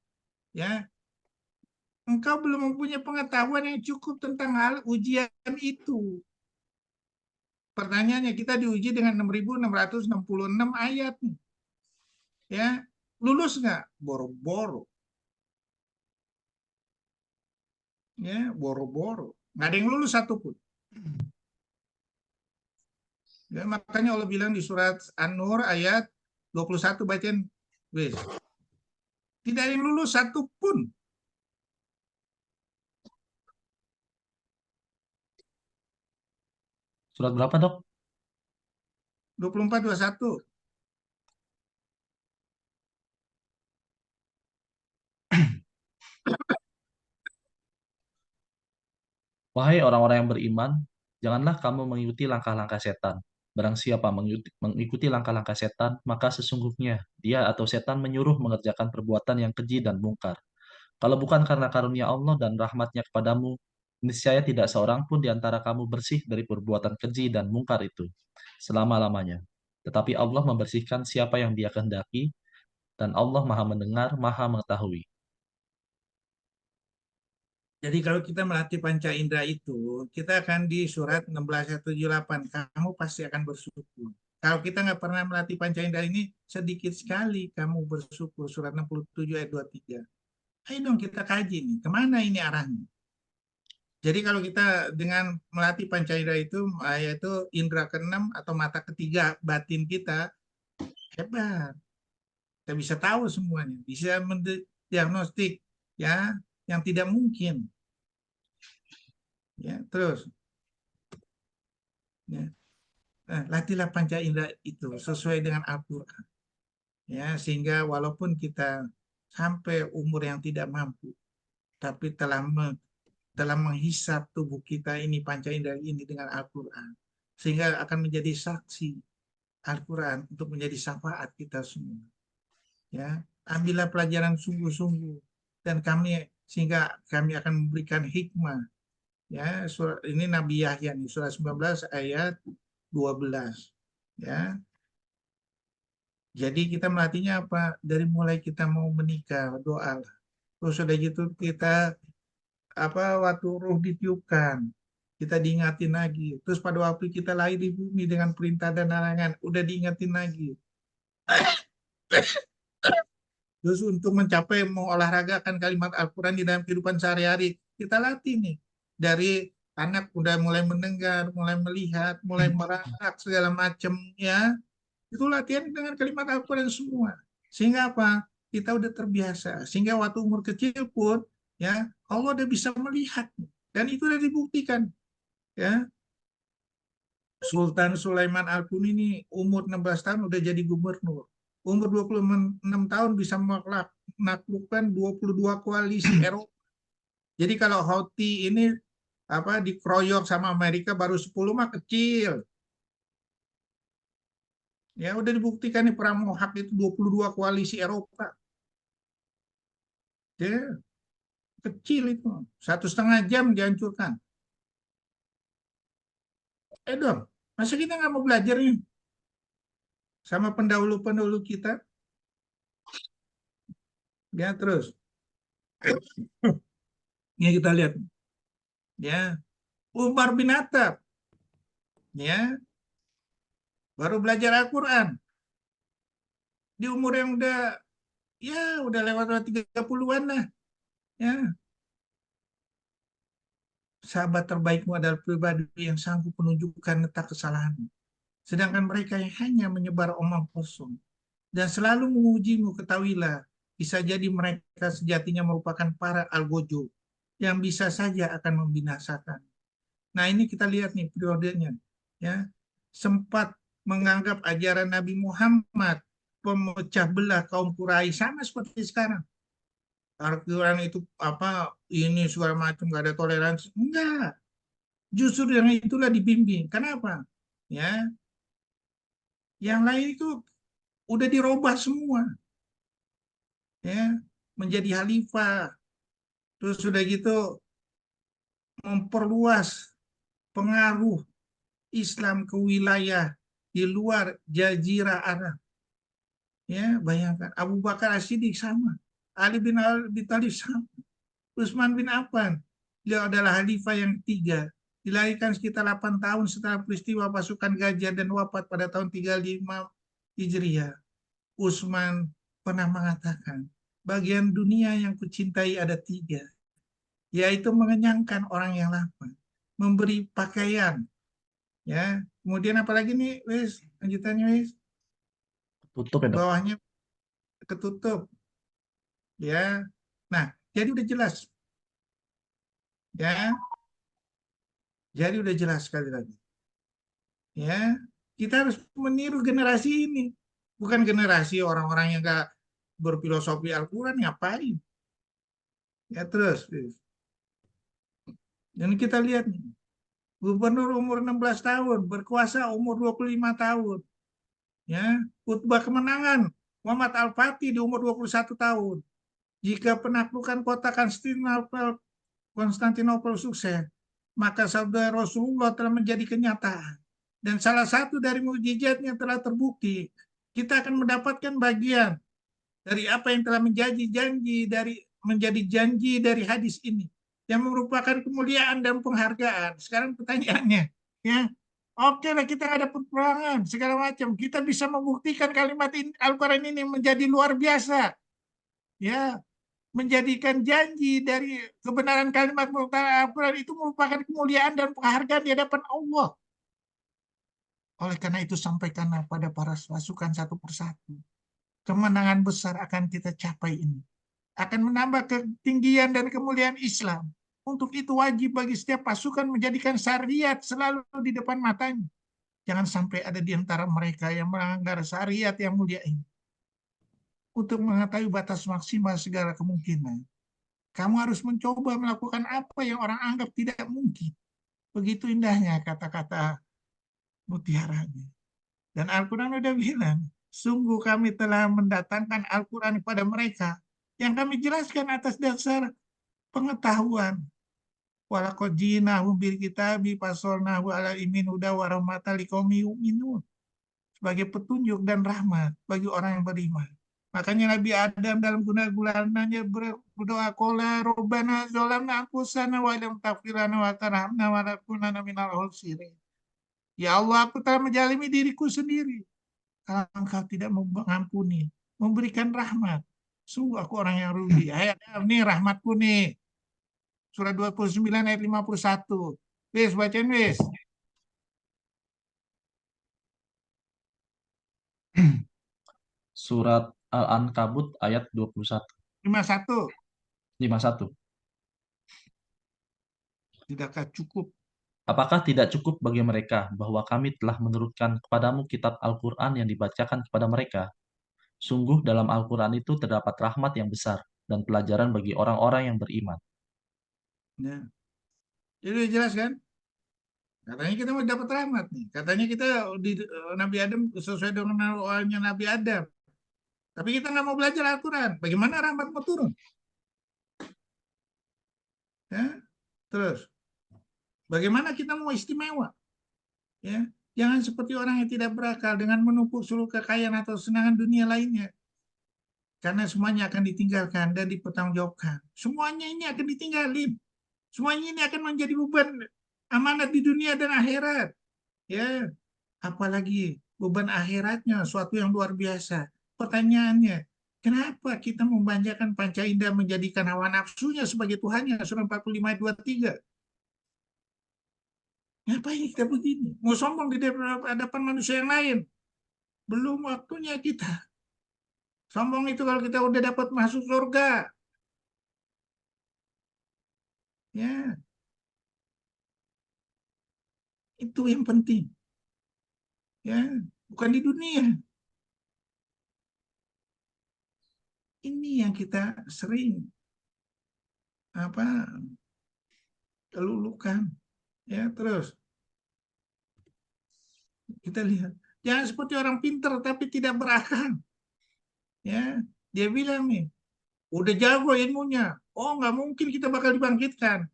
Ya, engkau belum mempunyai pengetahuan yang cukup tentang hal ujian itu. Pertanyaannya kita diuji dengan 6.666 ayat nih. Ya, lulus nggak? Boro-boro. Ya, boro-boro. Nggak ada yang lulus satupun. Ya, makanya Allah bilang di surat An-Nur ayat 21 bacain. Wis. Tidak ada yang lulus satupun. Surat berapa, Dok? 24, 21. Wahai orang-orang yang beriman, janganlah kamu mengikuti langkah-langkah setan. Barang siapa mengikuti langkah-langkah setan, maka sesungguhnya dia atau setan menyuruh mengerjakan perbuatan yang keji dan mungkar. Kalau bukan karena karunia Allah dan rahmatnya kepadamu, niscaya tidak seorang pun di antara kamu bersih dari perbuatan keji dan mungkar itu, selama-lamanya. Tetapi Allah membersihkan siapa yang dia kehendaki, dan Allah maha mendengar, maha mengetahui. Jadi kalau kita melatih panca indera itu, kita akan di surat 1678, kamu pasti akan bersyukur. Kalau kita nggak pernah melatih panca indera ini, sedikit sekali kamu bersyukur. Surat 67 ayat 23. Ayo dong kita kaji nih, kemana ini arahnya? Jadi kalau kita dengan melatih panca indera itu, yaitu indera keenam atau mata ketiga batin kita, hebat. Kita bisa tahu semuanya, bisa mendiagnostik ya yang tidak mungkin. Ya, terus ya. Latihlah panca indera itu sesuai dengan Al-Quran. Ya, sehingga walaupun kita sampai umur yang tidak mampu, tapi telah menghisap tubuh kita ini panca indera ini dengan Al-Quran, sehingga akan menjadi saksi Al-Quran untuk menjadi syafaat kita semua. Ya, ambillah pelajaran sungguh-sungguh dan sehingga kami akan memberikan hikmah. Ya, surat ini Nabi Yahya nih, surah 19 ayat 12. Ya, jadi kita melatihnya apa? Dari mulai kita mau menikah, doa. Terus sudah gitu kita apa waktu ruh ditiupkan, kita diingatin lagi. Terus pada waktu kita lahir di bumi dengan perintah dan larangan, udah diingatin lagi. Terus untuk mencapai mengolahragakan kalimat Al-Quran di dalam kehidupan sehari-hari, kita latih nih. Dari anak udah mulai mendengar, mulai melihat, mulai merangkak segala macam ya. Itu latihan dengan kalimat Al-Quran semua. Sehingga apa? Kita udah terbiasa. Sehingga waktu umur kecil pun ya Allah udah bisa melihat. Dan itu udah dibuktikan. Ya, Sultan Sulaiman Al-Qun ini umur 16 tahun udah jadi gubernur. Umur 26 tahun bisa menaklukkan 22 koalisi Eropa. Jadi kalau Houthi ini apa dikeroyok sama Amerika baru 10 mah kecil. Ya udah dibuktikan nih perang Mohawk itu 22 koalisi Eropa. Ya, kecil itu. 1,5 jam dihancurkan. Dong, masa kita nggak mau belajar nih sama pendahulu-pendahulu kita? Ya terus. Ya kita lihat. Ya, Umar bin Khattab. Ya, baru belajar Al-Quran. Di umur yang udah lewat 30-an lah. Ya, sahabat terbaikmu adalah pribadi yang sanggup menunjukkan letak kesalahan. Sedangkan mereka yang hanya menyebar omong kosong dan selalu mengujimu, ketahuilah, bisa jadi mereka sejatinya merupakan para algojo yang bisa saja akan membinasakan. Nah, ini kita lihat nih periodenya. Ya, sempat menganggap ajaran Nabi Muhammad pemecah belah kaum Quraisy sama seperti sekarang. Al-Quran itu apa ini segala macam gak ada toleransi. Enggak. Justru yang itulah dibimbing. Kenapa? Ya, yang lain itu udah dirubah semua. Ya, menjadi khalifah. Terus sudah gitu memperluas pengaruh Islam ke wilayah di luar Jazirah Arab. Ya, bayangkan Abu Bakar As-Siddiq sama, Ali bin Abi Thalib sama, Utsman bin Affan. Beliau adalah khalifah yang ketiga. Dilahirkan sekitar 8 tahun setelah peristiwa pasukan Gajah dan wafat pada tahun 35 Hijriah. Utsman pernah mengatakan, bagian dunia yang kucintai ada tiga, yaitu mengenyangkan orang yang lapar, memberi pakaian, ya. Kemudian apalagi nih, wis, lanjutannya wis, Tutup ya dok. bawahnya ketutup, ya. Nah, jadi udah jelas, ya. Jadi udah jelas sekali lagi, ya. Kita harus meniru generasi ini, bukan generasi orang-orang yang gak berfilosofi Al-Quran ngapain, ya terus. Wis. Dan kita lihat nih, gubernur umur 16 tahun, berkuasa umur 25 tahun. Ya, khutbah kemenangan Muhammad Al-Fatih di umur 21 tahun. Jika penaklukan kota Konstantinopel sukses, maka sabda Rasulullah telah menjadi kenyataan. Dan salah satu dari mukjizatnya telah terbukti. Kita akan mendapatkan bagian dari apa yang telah menjadi janji dari hadis ini yang merupakan kemuliaan dan penghargaan. Sekarang pertanyaannya, ya, oke lah kita ada peperangan segala macam, kita bisa membuktikan kalimat Al-Quran ini menjadi luar biasa, ya, menjadikan janji dari kebenaran kalimat Al-Quran itu merupakan kemuliaan dan penghargaan di hadapan Allah. Oleh karena itu sampaikanlah pada para pasukan satu persatu, kemenangan besar akan kita capai ini akan menambah ketinggian dan kemuliaan Islam. Untuk itu wajib bagi setiap pasukan menjadikan syariat selalu di depan matanya. Jangan sampai ada di antara mereka yang melanggar syariat yang mulia ini. Untuk mengetahui batas maksimal segala kemungkinan, kamu harus mencoba melakukan apa yang orang anggap tidak mungkin. Begitu indahnya kata-kata mutiaranya. Dan Al-Quran sudah bilang, sungguh kami telah mendatangkan Al-Quran kepada mereka yang kami jelaskan atas dasar pengetahuan. Walaqad ji'nahum bil kitabi fasolnahu ala imin huda wa rahmatan liqaumi yu'minun. Sebagai petunjuk dan rahmat bagi orang yang beriman. Makanya Nabi Adam dalam guna-gunanya berdoa, qala rabbana zalamna anfusana wa lam taghfir lana wa tarhamna wa lanakunanna minal khasirin. Ya Allah, aku telah menjalimi diriku sendiri. Kalau engkau tidak mengampuni, memberikan rahmat, Sungguh aku orang yang rugi. Ayat ini rahmatku nih. Surah 29 ayat 51. Wis, bacain wis. Surat Al-Ankabut ayat 21, 51. 51. Tidakkah cukup? Apakah tidak cukup bagi mereka bahwa kami telah menurunkan kepadamu kitab Al-Quran yang dibacakan kepada mereka? Sungguh dalam Al-Quran itu terdapat rahmat yang besar dan pelajaran bagi orang-orang yang beriman. Ya. Jadi jelas kan? Katanya kita mau dapat rahmat nih. Katanya kita di Nabi Adam sesuai dengan awalnya Nabi Adam. Tapi kita nggak mau belajar Al-Quran. Bagaimana rahmat mau turun? Ya. Terus, bagaimana kita mau istimewa? Ya. Jangan seperti orang yang tidak berakal dengan menumpuk seluruh kekayaan atau senangan dunia lainnya. Karena semuanya akan ditinggalkan dan dipertanggungjawabkan. Semuanya ini akan ditinggalin. Semuanya ini akan menjadi beban amanat di dunia dan akhirat. Ya, apalagi beban akhiratnya suatu yang luar biasa. Pertanyaannya, kenapa kita membanjakan panca indera menjadikan hawa nafsunya sebagai Tuhannya? Surah 45 ayat 23. Ngapain kita begini? Mau sombong di hadapan manusia yang lain? Belum waktunya kita. Sombong itu kalau kita udah dapat masuk surga. Ya, itu yang penting. Ya, bukan di dunia. Ini yang kita sering apa kelulukan. Ya, terus kita lihat. Jangan seperti orang pintar tapi tidak berakal. Ya, dia bilang nih, udah jago ilmunya. Oh, nggak mungkin kita bakal dibangkitkan.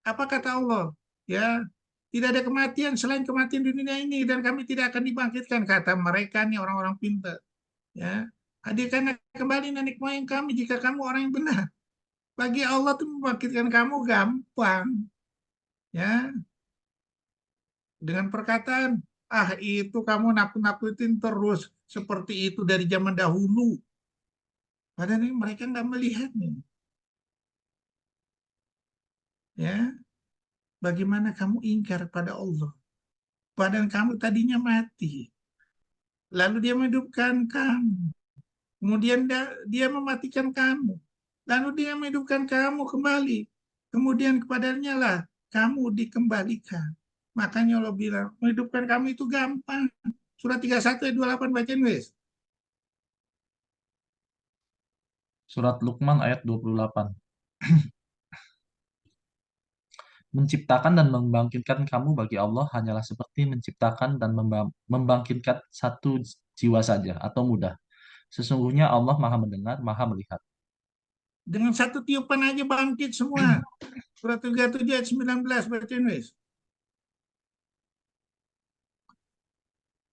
Apa kata Allah? Ya, tidak ada kematian selain kematian di dunia ini dan kami tidak akan dibangkitkan, kata mereka nih orang-orang pintar. Ya, hadirkan kembali nenek moyang kami jika kamu orang yang benar. Bagi Allah tuh membangkitkan kamu gampang. Ya, dengan perkataan, ah itu kamu nakut-nakutin terus seperti itu dari zaman dahulu. Padahal ini mereka nggak melihat nih. Ya, bagaimana kamu ingkar pada Allah? Padahal kamu tadinya mati. Lalu dia menghidupkan kamu. Kemudian dia mematikan kamu. Lalu dia menghidupkan kamu kembali. Kemudian kepadanya lah kamu dikembalikan. Makanya Allah bilang, menghidupkan kamu itu gampang. Surat 31 ayat 28 bacain wes. Surat Luqman ayat 28. Menciptakan dan membangkitkan kamu bagi Allah hanyalah seperti menciptakan dan membangkitkan satu jiwa saja atau mudah. Sesungguhnya Allah Maha Mendengar, Maha Melihat. Dengan satu tiupan aja bangkit semua. Surat 37 ayat 19 bacain wes.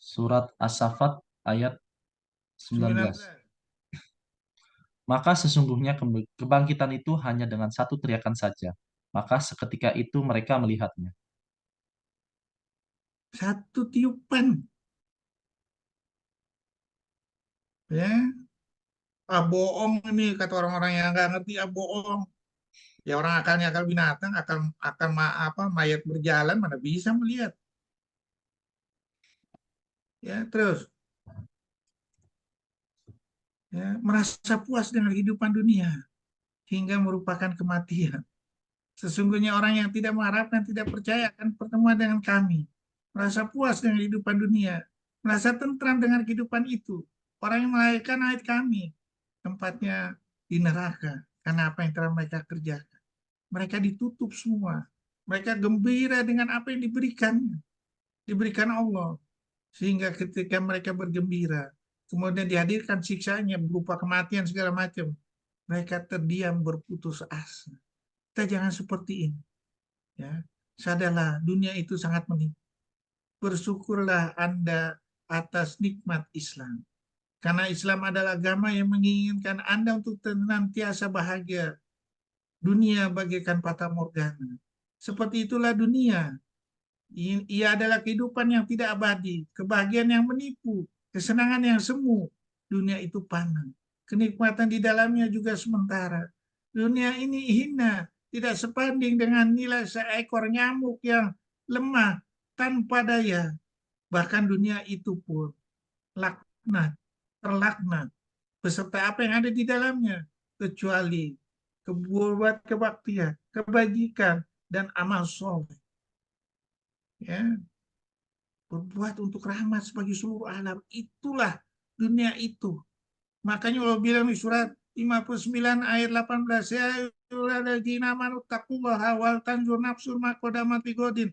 Surat As-Saffat ayat 19. 19. Maka sesungguhnya kebangkitan itu hanya dengan satu teriakan saja. Maka seketika itu mereka melihatnya. Satu tiupan. Ya, ah bohong ini kata orang-orang yang nggak ngerti, ah bohong. Ya orang akalnya akal binatang, akan apa mayat berjalan mana bisa melihat. Ya, terus ya, merasa puas dengan kehidupan dunia hingga merupakan kematian. Sesungguhnya orang yang tidak mengharapkan, tidak percaya akan pertemuan dengan kami. Merasa puas dengan kehidupan dunia. Merasa tentram dengan kehidupan itu. Orang yang melahirkan ayat kami. Tempatnya di neraka. Karena apa yang telah mereka kerjakan. Mereka ditutup semua. Mereka gembira dengan apa yang diberikan. Diberikan Allah. Sehingga ketika mereka bergembira. Kemudian dihadirkan siksanya berupa kematian segala macam. Mereka terdiam berputus asa. Kita jangan seperti ini. Ya, sadarlah dunia itu sangat menipu. Bersyukurlah Anda atas nikmat Islam. Karena Islam adalah agama yang menginginkan Anda untuk senantiasa bahagia. Dunia bagaikan fata morgana. Seperti itulah dunia. Ia adalah kehidupan yang tidak abadi, kebahagiaan yang menipu, kesenangan yang semu. Dunia itu panah. kenikmatan di dalamnya juga sementara. Dunia ini hina, tidak sebanding dengan nilai seekor nyamuk yang lemah tanpa daya. Bahkan dunia itu pun laknat, terlaknat, beserta apa yang ada di dalamnya, kecuali kebuat kebaktian, kebajikan, dan amal soleh. Ya, berbuat untuk rahmat bagi seluruh alam. Itulah dunia itu. Makanya Allah bilang di surat 59 ayat 18, ya ayyuhalladzina amanu taqullaha wal tanzur nafsun ma qaddamat lighadin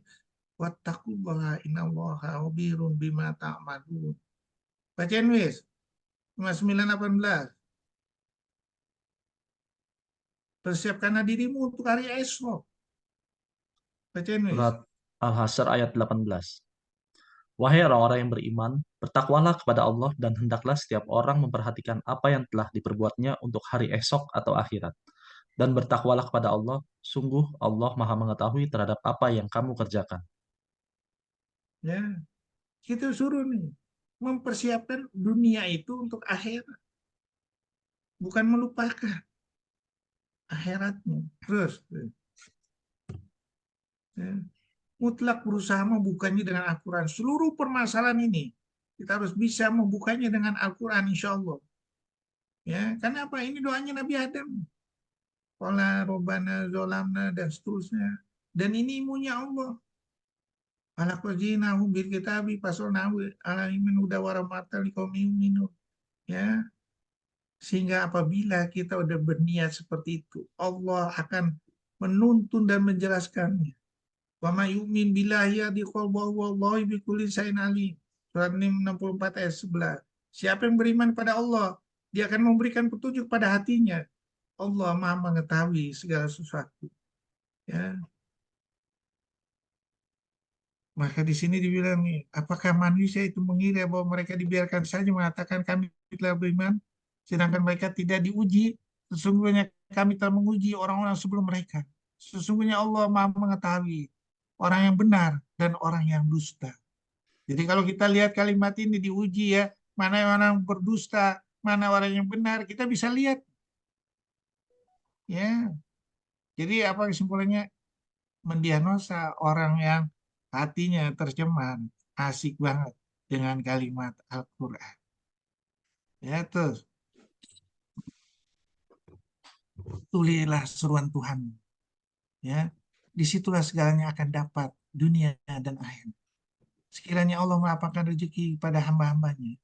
wattaqullaha innallaha khabirun bima ta'malun. Bacain wis. 59:18. Persiapkanlah dirimu untuk hari esok. Bacain wis. Surat Al-Hasyr ayat 18. Wahai orang-orang yang beriman, bertakwalah kepada Allah dan hendaklah setiap orang memperhatikan apa yang telah diperbuatnya untuk hari esok atau akhirat. Dan bertakwalah kepada Allah, sungguh Allah Maha Mengetahui terhadap apa yang kamu kerjakan. Ya, kita suruh nih mempersiapkan dunia itu untuk akhirat, bukan melupakan akhiratnya. Terus, ya, mutlak berusaha membukanya dengan Al-Quran. Seluruh permasalahan ini kita harus bisa membukanya dengan Al-Quran, insya Allah. Ya, karena apa? Ini doanya Nabi Adam. Qala Robbana zolamna dan seterusnya. Dan ini ilmunya Allah. Alaqadzinahum bil kitabi fasalnahu alaimin huda warahmatan liqaumin yu'minun. Ya, sehingga apabila kita udah berniat seperti itu, Allah akan menuntun dan menjelaskannya. Wa may yu'min billahi yahdi qalbahu wallahu bikulli syai'in alim. Surat 64 ayat 11. Siapa yang beriman pada Allah, dia akan memberikan petunjuk pada hatinya. Allah Maha mengetahui segala sesuatu. Ya, maka di sini dibilang nih, apakah manusia itu mengira bahwa mereka dibiarkan saja mengatakan kami telah beriman, sedangkan mereka tidak diuji? Sesungguhnya kami telah menguji orang-orang sebelum mereka. Sesungguhnya Allah Maha mengetahui orang yang benar dan orang yang dusta. Jadi kalau kita lihat kalimat ini diuji ya, mana orang berdusta, mana orang yang benar, kita bisa lihat. Ya, jadi apa kesimpulannya? Mendiagnosa orang yang hatinya tercemar, asik banget dengan kalimat Al-Quran. Ya, terus tulislah seruan Tuhan. Ya, disitulah segalanya akan dapat dunia dan akhirat. Sekiranya Allah melapangkan rezeki pada hamba-hambanya,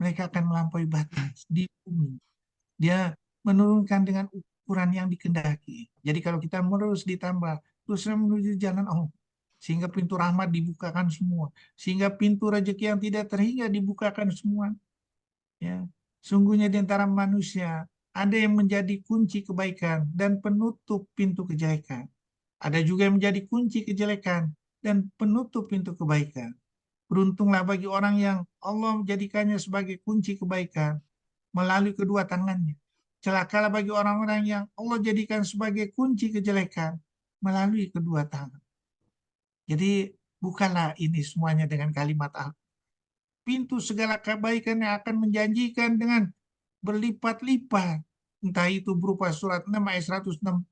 mereka akan melampaui batas di bumi. Dia menurunkan dengan ukuran yang dikehendaki. Jadi kalau kita terus ditambah, terus menuju jalan Allah, sehingga pintu rahmat dibukakan semua, sehingga pintu rezeki yang tidak terhingga dibukakan semua. Ya, sungguhnya di antara manusia ada yang menjadi kunci kebaikan dan penutup pintu kejelekan. Ada juga yang menjadi kunci kejelekan dan penutup pintu kebaikan. Beruntunglah bagi orang yang Allah menjadikannya sebagai kunci kebaikan melalui kedua tangannya. Celakalah bagi orang-orang yang Allah jadikan sebagai kunci kejelekan melalui kedua tangan. Jadi bukanlah ini semuanya dengan kalimat Al. Pintu segala kebaikan yang akan menjanjikan dengan berlipat-lipat. Entah itu berupa surat 6 ayat 160,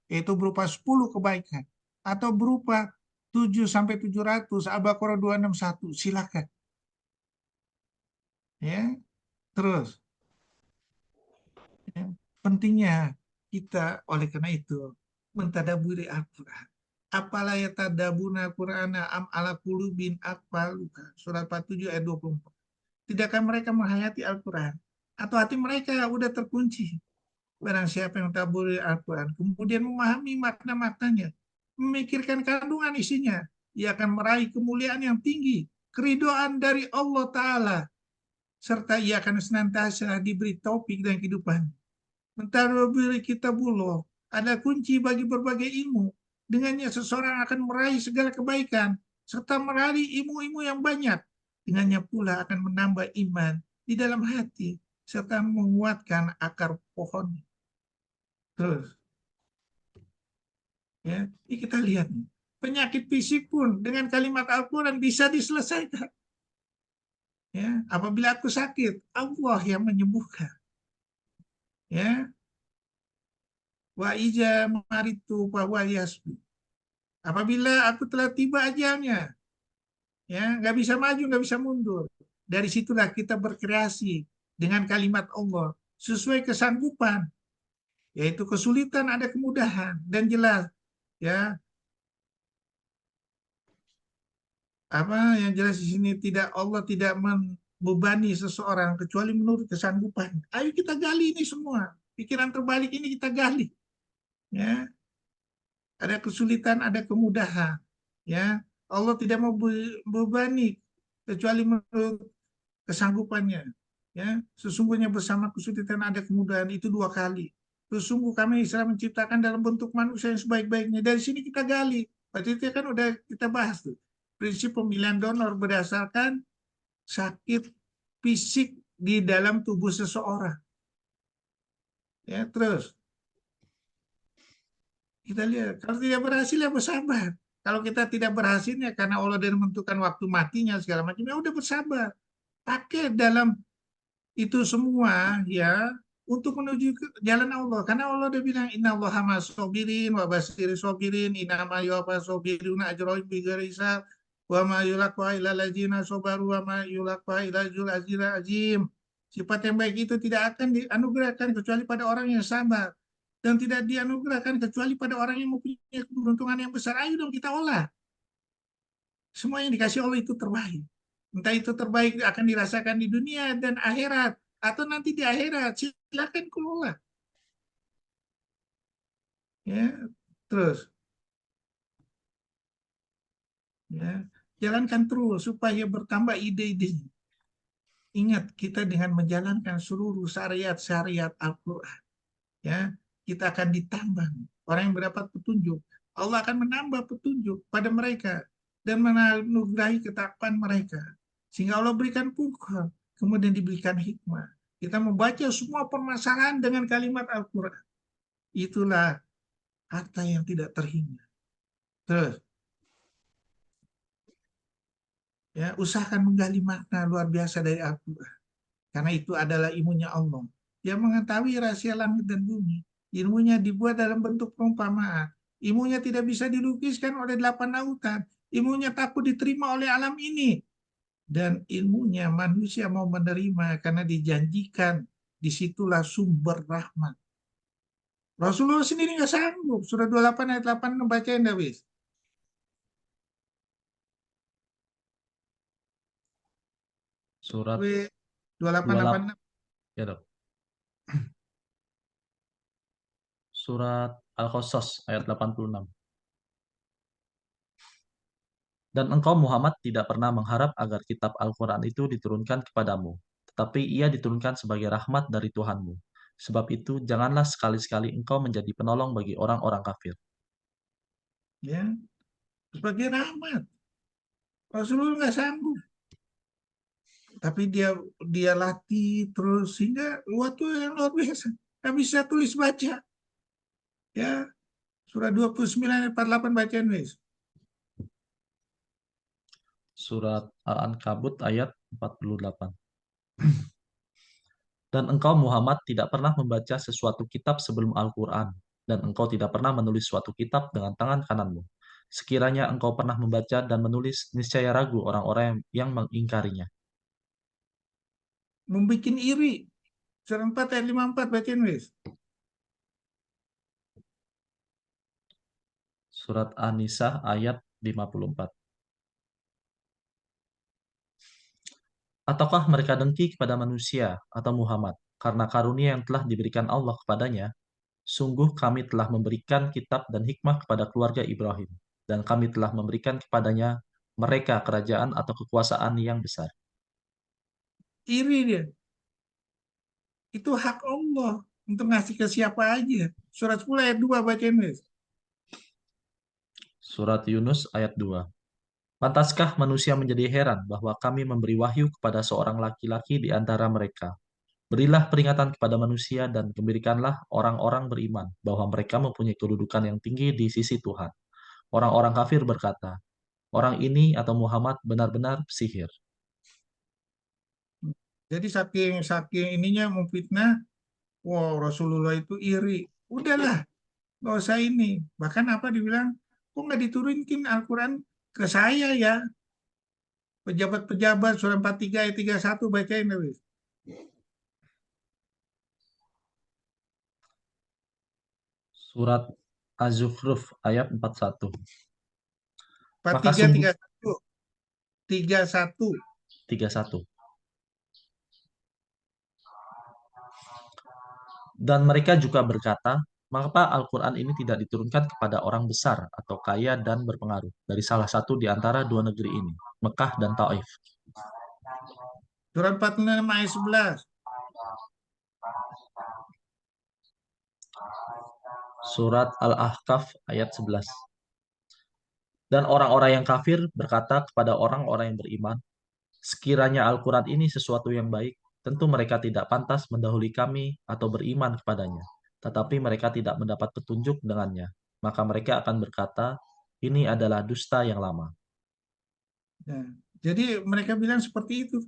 yaitu berupa 10 kebaikan. Atau berupa 7 sampai 700, Al-Baqarah 261. Silakan. Ya, terus. Ya, pentingnya kita oleh karena itu mentadaburi Al-Quran. Apalah ya tadabuna Qur'ana am ala kulubin akfaluka. Surat 47 ayat 24. Tidakkah mereka menghayati Al-Quran? Atau hati mereka udah terkunci? Barang siapa yang mentadaburi Al-Quran, kemudian memahami makna-maknanya, memikirkan kandungan isinya, ia akan meraih kemuliaan yang tinggi, keridoan dari Allah Ta'ala, serta ia akan senantiasa diberi taufik dan kehidupan. Mentadaburi kitabullah ada kunci bagi berbagai ilmu. Dengannya seseorang akan meraih segala kebaikan serta meraih ilmu-ilmu yang banyak. Dengannya pula akan menambah iman di dalam hati serta menguatkan akar pohon. Terus, ya, ini kita lihat nih. Penyakit fisik pun dengan kalimat Al-Quran bisa diselesaikan. Ya, apabila aku sakit, Allah yang menyembuhkan. Ya, wa ija maritu fahuwa yasbi. Apabila aku telah tiba ajalnya, ya nggak bisa maju, nggak bisa mundur. Dari situlah kita berkreasi dengan kalimat Allah sesuai kesanggupan, yaitu kesulitan ada kemudahan dan jelas, ya apa yang jelas di sini tidak Allah tidak membebani seseorang kecuali menurut kesanggupan. Ayo kita gali ini semua, pikiran terbalik ini kita gali, ya ada kesulitan ada kemudahan, ya Allah tidak mau membebani kecuali menurut kesanggupannya, ya sesungguhnya bersama kesulitan ada kemudahan itu dua kali. Sesungguh kami Israel menciptakan dalam bentuk manusia yang sebaik-baiknya. Dari sini kita gali. Waktu itu kan udah kita bahas tuh. Prinsip pemilihan donor berdasarkan sakit fisik di dalam tubuh seseorang. Ya, terus kita lihat kalau tidak berhasil ya bersabar. Kalau kita tidak berhasilnya karena Allah dan menentukan waktu matinya segala macam ya udah bersabar. Pakai dalam itu semua ya untuk menuju ke jalan Allah. Karena Allah udah bilang inna Allaha ma'as-sabirin wa basiri sabirin inna ma yuwaffa sabiruna ajrahum bighairi hisab wa ma yulaqqa illa allazina sabaru wa ma yulaqqa illa dzul azim. Sifat yang baik itu tidak akan dianugerahkan kecuali pada orang yang sabar dan tidak dianugerahkan kecuali pada orang yang mempunyai keberuntungan yang besar. Ayo dong kita olah. Semua yang dikasih Allah itu terbaik. Entah itu terbaik akan dirasakan di dunia dan akhirat atau nanti di akhirat silakan kelola, ya terus, ya jalankan terus supaya bertambah ide-ide. Ingat kita dengan menjalankan seluruh syariat-syariat Al-Quran, ya kita akan ditambah orang yang mendapat petunjuk. Allah akan menambah petunjuk pada mereka dan menganugerahi ketakwaan mereka sehingga Allah berikan pukul kemudian diberikan hikmah. Kita membaca semua permasalahan dengan kalimat Al-Quran. Itulah harta yang tidak terhingga. Terus, ya usahakan menggali makna luar biasa dari Al-Quran. Karena itu adalah ilmunya Allah. Yang mengetahui rahasia langit dan bumi. Ilmunya dibuat dalam bentuk perumpamaan. Ilmunya tidak bisa dilukiskan oleh 8 lautan. Ilmunya takut diterima oleh alam ini. Dan ilmunya manusia mau menerima karena dijanjikan. Disitulah sumber rahmat. Rasulullah sendiri nggak sanggup. Surah 28 ayat 8 bacain dah, wis. Surat W 28 28, ya dok. Surat Al-Qasas ayat 86. Dan engkau Muhammad tidak pernah mengharap agar kitab Al-Quran itu diturunkan kepadamu, tetapi ia diturunkan sebagai rahmat dari Tuhanmu. Sebab itu, janganlah sekali-sekali engkau menjadi penolong bagi orang-orang kafir. ya sebagai rahmat. Rasulullah nggak sanggup, tapi dia dia latih terus sehingga waktu yang luar biasa. Nggak bisa tulis baca. Ya, surah 29 ayat 48 bacaan wis. Surat Al-Ankabut ayat 48. Dan engkau Muhammad tidak pernah membaca sesuatu kitab sebelum Al-Quran, dan engkau tidak pernah menulis suatu kitab dengan tangan kananmu. Sekiranya engkau pernah membaca dan menulis, niscaya ragu orang-orang yang mengingkarinya. Membikin iri. Surah 4 ayat 54 bacaan wis. Surat An-Nisa ayat 54. Ataukah mereka dengki kepada manusia atau Muhammad karena karunia yang telah diberikan Allah kepadanya? Sungguh kami telah memberikan kitab dan hikmah kepada keluarga Ibrahim, dan kami telah memberikan kepadanya mereka kerajaan atau kekuasaan yang besar. Iri dia. Itu hak Allah untuk ngasih ke siapa aja. Surat 10 ayat 2 bacaan wis. Surat Yunus ayat 2. Pantaskah manusia menjadi heran bahwa kami memberi wahyu kepada seorang laki-laki di antara mereka? Berilah peringatan kepada manusia dan gembirikanlah orang-orang beriman bahwa mereka mempunyai kedudukan yang tinggi di sisi Tuhan. Orang-orang kafir berkata, orang ini atau Muhammad benar-benar sihir. Jadi saking saking ininya memfitnah Wow, Rasulullah itu iri. Udahlah, nggak usah ini. Bahkan apa dibilang, kok nggak diturunkin Al-Quran ke saya ya? Pejabat-pejabat surah 43 ayat 31 bacain habis. Surat Az-Zukhruf ayat 41. Maka 43 sungguh 31 31. 31. Dan mereka juga berkata, mengapa Al-Quran ini tidak diturunkan kepada orang besar atau kaya dan berpengaruh dari salah satu di antara dua negeri ini, Mekah dan Taif. Surah 46 ayat 11. Surat Al-Ahqaf ayat 11. Dan orang-orang yang kafir berkata kepada orang-orang yang beriman, sekiranya Al-Quran ini sesuatu yang baik, tentu mereka tidak pantas mendahului kami atau beriman kepadanya. Tetapi mereka tidak mendapat petunjuk dengannya. Maka mereka akan berkata, ini adalah dusta yang lama. Nah, jadi mereka bilang seperti itu.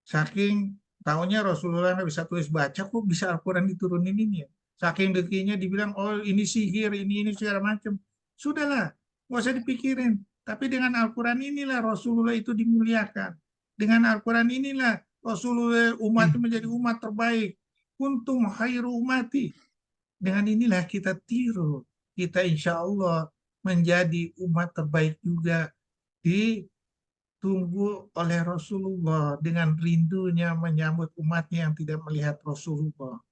Saking tahunya Rasulullah nggak bisa tulis baca, kok bisa Al-Quran diturunin ini ya? Saking dekinya dibilang, oh ini sihir, ini segala macam. Sudahlah, nggak usah dipikirin. Tapi dengan Al-Quran inilah Rasulullah itu dimuliakan. Dengan Al-Quran inilah Rasulullah umat menjadi umat terbaik. Kuntum khairu umati. Dengan inilah kita tiru. Kita insya Allah menjadi umat terbaik juga di tunggu oleh Rasulullah dengan rindunya menyambut umatnya yang tidak melihat Rasulullah,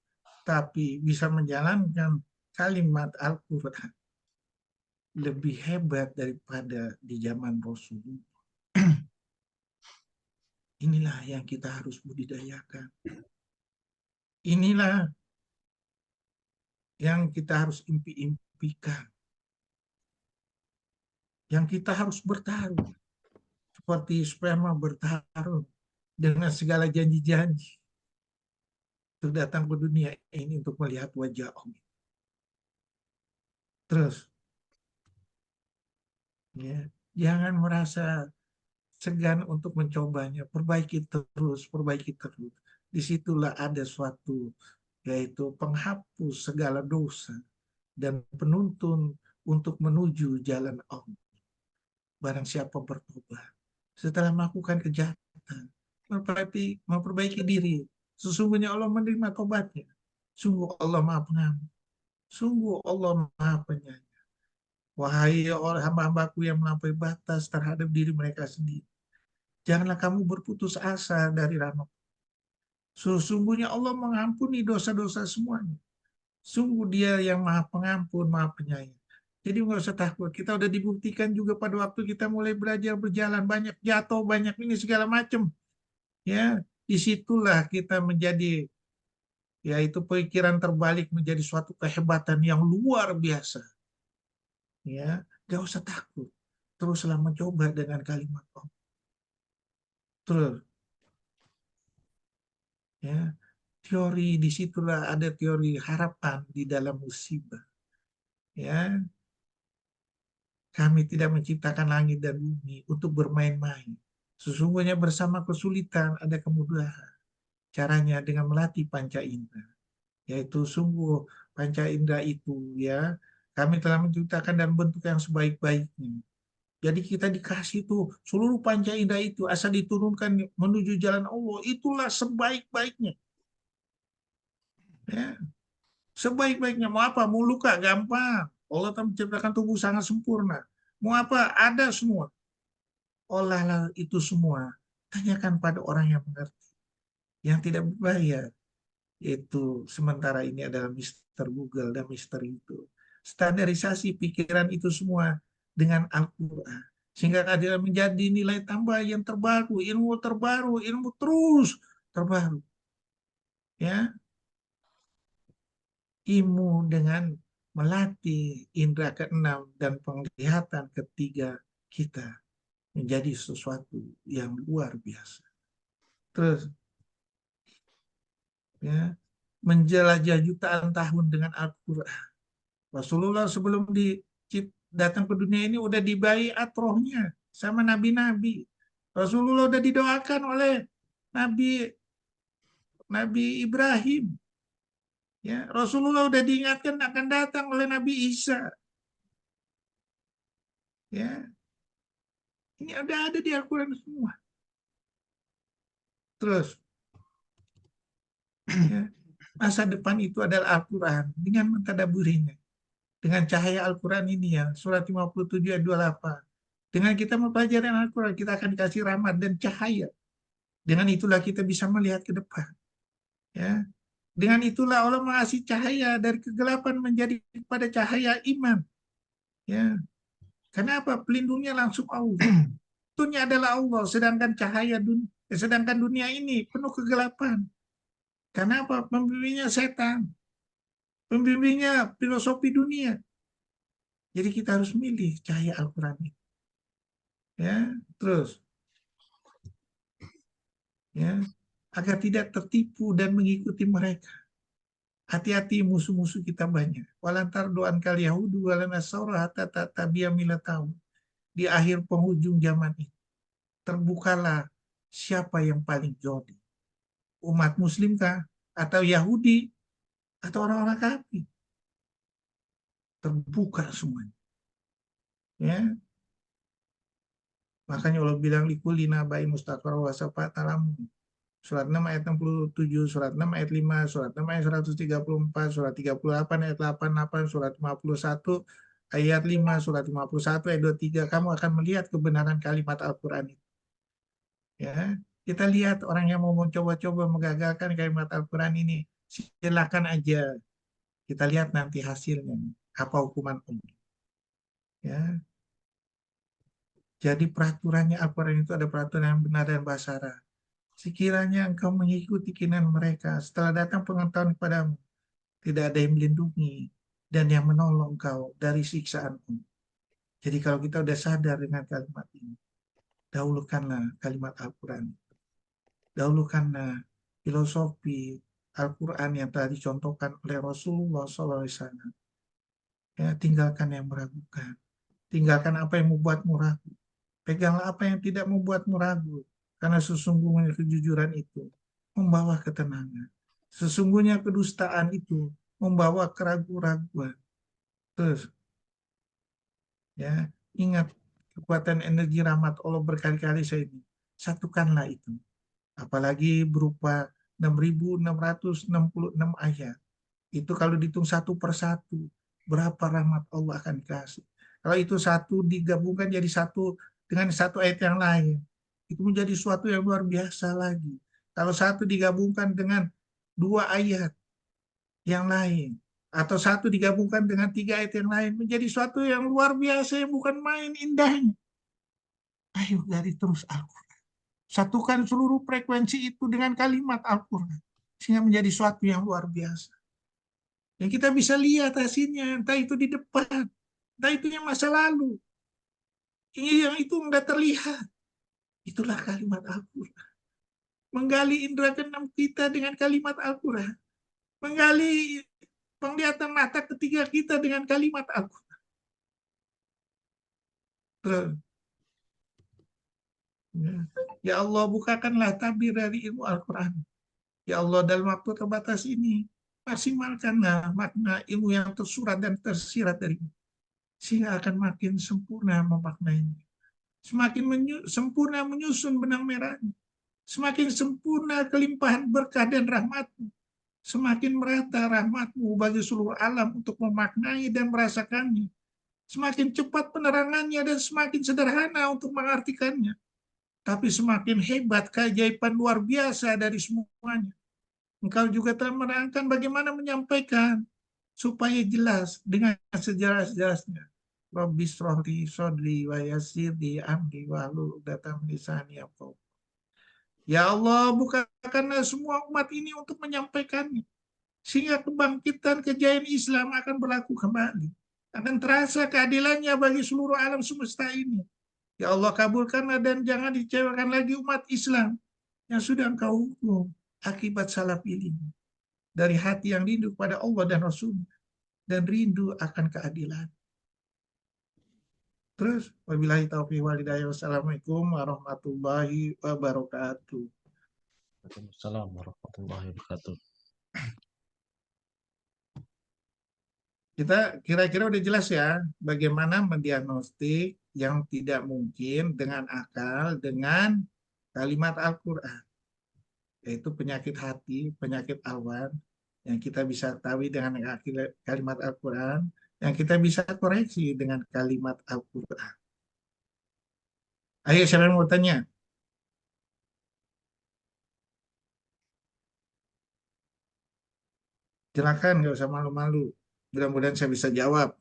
tapi bisa menjalankan kalimat Al-Quran lebih hebat daripada di zaman Rasulullah. Inilah yang kita harus budidayakan. Inilah yang kita harus impi-impikan. Yang kita harus bertaruh. Seperti sperma bertaruh dengan segala janji-janji. Untuk datang ke dunia ini untuk melihat wajah Allah. Terus, ya, jangan merasa segan untuk mencobanya, perbaiki terus. Disitulah ada suatu, yaitu penghapus segala dosa dan penuntun untuk menuju jalan Allah. Barang siapa bertobat setelah melakukan kejahatan, memperbaiki diri, sesungguhnya Allah menerima tobatnya. Sungguh Allah Maha Pengampun, sungguh Allah Maha Penyayang. Wahai orang hamba-hambaku yang melampaui batas terhadap diri mereka sendiri, janganlah kamu berputus asa dari rahmat. Sesungguhnya Allah mengampuni dosa-dosa semuanya. Sungguh Dia yang Maha Pengampun, Maha Penyayang. Jadi nggak usah takut. Kita udah dibuktikan juga pada waktu kita mulai belajar berjalan, banyak jatuh, banyak ini segala macam. Ya, disitulah kita menjadi, yaitu pikiran terbalik menjadi suatu kehebatan yang luar biasa. Ya, nggak usah takut. Teruslah mencoba dengan kalimat Allah. Terus, ya, teori disitulah ada teori harapan di dalam musibah. Ya, kami tidak menciptakan langit dan bumi untuk bermain-main. Sesungguhnya bersama kesulitan ada kemudahan. Caranya dengan melatih panca indera, yaitu sungguh panca indera itu, ya, kami telah menciptakan dan bentuk yang sebaik-baiknya. Jadi kita dikasih tuh seluruh panca indera itu asal diturunkan menuju jalan Allah, itulah sebaik-baiknya. Ya, sebaik-baiknya. Mau apa? Mau luka? Gampang. Allah telah menciptakan tubuh sangat sempurna. Mau apa? Ada semua. Olahlah itu semua. Tanyakan pada orang yang mengerti. Yang tidak berbayar. Yaitu sementara ini adalah Mister Google dan Mister itu. Standarisasi pikiran itu semua dengan Al-Quran. Sehingga keadilan menjadi nilai tambah yang terbaru, ilmu terus terbaru. Ya, ilmu dengan melatih indera keenam dan penglihatan ketiga kita menjadi sesuatu yang luar biasa. Terus, ya, menjelajah jutaan tahun dengan Al-Quran. Rasulullah sebelum datang ke dunia ini udah dibaiat rohnya sama nabi-nabi. Rasulullah udah didoakan oleh Nabi Nabi Ibrahim. Ya, Rasulullah udah diingatkan akan datang oleh Nabi Isa. Ya, ini udah ada di Al-Quran semua. Terus, ya, masa depan itu adalah Al-Quran dengan mentadaburinya. Dengan cahaya Al-Quran ini ya, surat 57 ayat 28. Dengan kita mempelajari Al-Quran, kita akan dikasih rahmat dan cahaya. Dengan itulah kita bisa melihat ke depan. Ya, dengan itulah Allah mengasih cahaya dari kegelapan menjadi pada cahaya iman. Ya, kenapa? Pelindungnya langsung Allah. Tentunya adalah Allah, sedangkan dunia ini penuh kegelapan. Kenapa? Pembimbingnya setan, pembimbingnya filosofi dunia. Jadi kita harus milih cahaya Al-Quran ini. Ya, terus ya, agar tidak tertipu dan mengikuti mereka. Hati-hati, musuh-musuh kita banyak. Walantar doan kal Yahudu walanasara hatta tatabia milatahu. Di akhir penghujung zaman ini, terbukalah siapa yang paling jodi. Umat Muslim kah? Atau Yahudi? Atau orang-orang kafir? Terbuka semuanya. Ya, makanya Allah bilang likulina bayi mustaqar wasafat talamu. Surat 6 ayat 67, surat 6 ayat 5, surat 6 ayat 134, surat 38 ayat 88, surat 51 ayat 5, surat 51 ayat 23. Kamu akan melihat kebenaran kalimat Al-Quran itu. Ya, kita lihat orang yang mau mencoba-coba menggagalkan kalimat Al-Quran ini, silakan aja. Kita lihat nanti hasilnya. Apa hukuman umum. Ya, jadi peraturannya Al-Quran itu ada peraturan yang benar dan basara. Sekiranya engkau mengikuti keinginan mereka, setelah datang pengetahuan kepadamu, tidak ada yang melindungi dan yang menolong kau dari siksaanmu. Jadi kalau kita sudah sadar dengan kalimat ini, dahulukanlah kalimat Al-Quran. Dahulukanlah filosofi Al-Quran yang telah dicontohkan oleh Rasulullah SAW. Ya, tinggalkan yang meragukan. Tinggalkan apa yang membuatmu ragu. Peganglah apa yang tidak membuatmu ragu. Karena sesungguhnya kejujuran itu membawa ketenangan. Sesungguhnya kedustaan itu membawa keraguan-raguan. Terus, ya, ingat kekuatan energi rahmat Allah berkali-kali saya ini. Satukanlah itu. Apalagi berupa 6.666 ayat. Itu kalau dihitung satu per satu, berapa rahmat Allah akan dikasih. Kalau itu satu digabungkan jadi satu dengan satu ayat yang lain, itu menjadi suatu yang luar biasa lagi. Kalau satu digabungkan dengan dua ayat yang lain, atau satu digabungkan dengan tiga ayat yang lain, menjadi suatu yang luar biasa yang bukan main indahnya. Ayo gali terus Al-Quran. Satukan seluruh frekuensi itu dengan kalimat Al-Quran. Sehingga menjadi suatu yang luar biasa. Yang kita bisa lihat hasilnya, entah itu di depan, entah itu yang masa lalu. Yang itu nggak terlihat. Itulah kalimat Al-Quran. Menggali indera keenam kita dengan kalimat Al-Quran. Menggali penglihatan mata ketiga kita dengan kalimat Al-Quran. Ya Allah, bukakanlah tabir dari ilmu Al-Quran. Ya Allah, dalam waktu terbatas ini, maksimalkanlah makna ilmu yang tersurat dan tersirat dari sehingga akan makin sempurna memaknainya. Semakin sempurna menyusun benang merahnya. Semakin sempurna kelimpahan berkah dan rahmatmu. Semakin merata rahmatmu bagi seluruh alam untuk memaknai dan merasakannya. Semakin cepat penerangannya dan semakin sederhana untuk mengartikannya. Tapi semakin hebat keajaiban luar biasa dari semuanya. Engkau juga telah menerangkan bagaimana menyampaikan supaya jelas dengan sejelas-jelasnya. Rabbi srohli sodri wa yassirli amri wahlul 'uqdatam min lisani yafqahu. Ya Allah, bukakanlah semua umat ini untuk menyampaikannya. Sehingga kebangkitan kejayaan Islam akan berlaku kembali. Akan terasa keadilannya bagi seluruh alam semesta ini. Ya Allah, kabulkanlah dan jangan dikecewakan lagi umat Islam yang sudah Engkau hukum akibat salah pilih. Dari hati yang rindu kepada Allah dan Rasul dan rindu akan keadilan. Terus, wabillahi taufiq wal hidayah. Wassalamualaikum warahmatullahi wabarakatuh. Waalaikumsalam warahmatullahi wabarakatuh. Kita kira-kira udah jelas ya bagaimana mendiagnostik yang tidak mungkin dengan akal dengan kalimat Al-Quran, yaitu penyakit hati, penyakit awan, yang kita bisa tahu dengan kalimat Al-Quran, yang kita bisa koreksi dengan kalimat Al-Quran. Ayo, siapa yang mau tanya? Silakan, nggak usah malu-malu. Mudah-mudahan saya bisa jawab.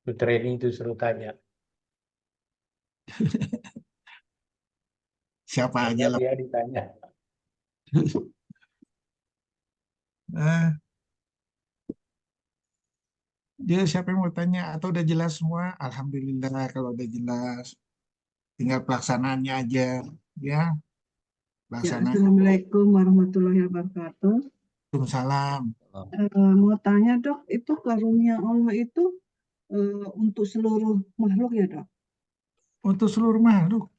Itu training itu suruh tanya. Siapa aja Karena lah. dia ditanya. Nah, dia siapa yang mau tanya? Atau udah jelas semua? Alhamdulillah kalau udah jelas. Tinggal pelaksanaannya aja. Ya, Ya, pelaksanaan. Assalamualaikum warahmatullahi wabarakatuh. Waalaikumsalam. Mau tanya dok, itu karunia Allah itu untuk seluruh makhluk ya dok? Untuk seluruh makhluk.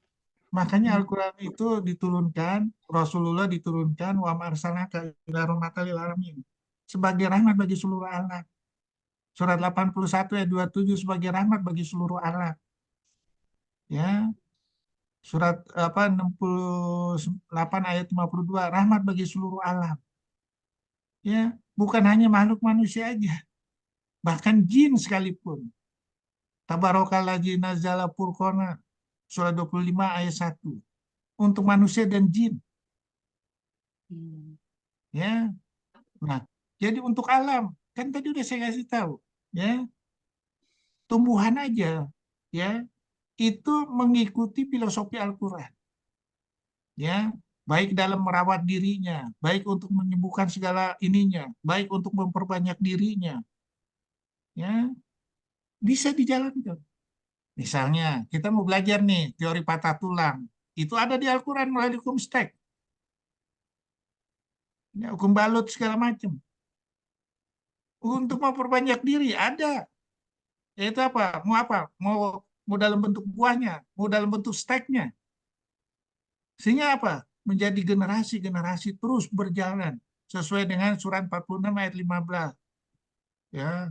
Makanya Al-Quran itu diturunkan, Rasulullah diturunkan, wa ma'arsalnaka ila rahmatan lil alamin. Sebagai rahmat bagi seluruh alam. Surat 81 ayat 27 sebagai rahmat bagi seluruh alam. Ya, surat 68 ayat 52 rahmat bagi seluruh alam. Ya, bukan hanya makhluk manusia aja, bahkan jin sekalipun. Tabarakalladzi nazzala furqana surat 25 ayat 1 untuk manusia dan jin. Ya, nah, jadi untuk alam kan tadi udah saya kasih tahu, ya, tumbuhan aja, ya, itu mengikuti filosofi Al-Quran, ya, baik dalam merawat dirinya, baik untuk menyembuhkan segala ininya, baik untuk memperbanyak dirinya, ya, bisa dijalankan. Misalnya kita mau belajar nih teori patah tulang, itu ada di Al-Quran melalui hukum stek, ya, hukum balut segala macam. Untuk memperbanyak diri ada, yaitu apa? Mau apa? Mau dalam bentuk buahnya, mau dalam bentuk steknya. Sehingga apa? Menjadi generasi-generasi terus berjalan sesuai dengan surat 46 ayat 15. Ya,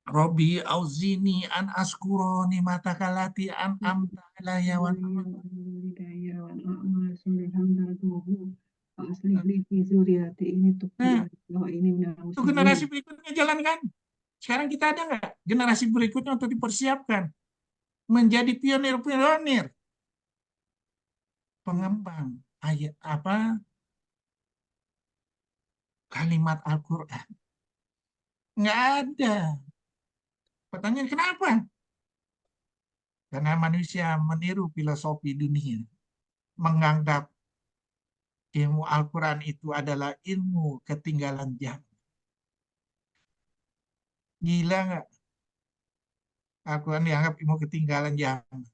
Robi auzini an askuroni matakalati an amta alaya wa Nah, itu generasi berikutnya jalankan. Sekarang kita ada nggak generasi berikutnya untuk dipersiapkan menjadi pionir-pionir pengembang ayat apa kalimat Al-Quran? Nggak ada. Pertanyaan kenapa? Karena manusia meniru filosofi dunia, menganggap ilmu Al-Quran itu adalah ilmu ketinggalan zaman. Gila nggak? Al-Quran dianggap ilmu ketinggalan zaman.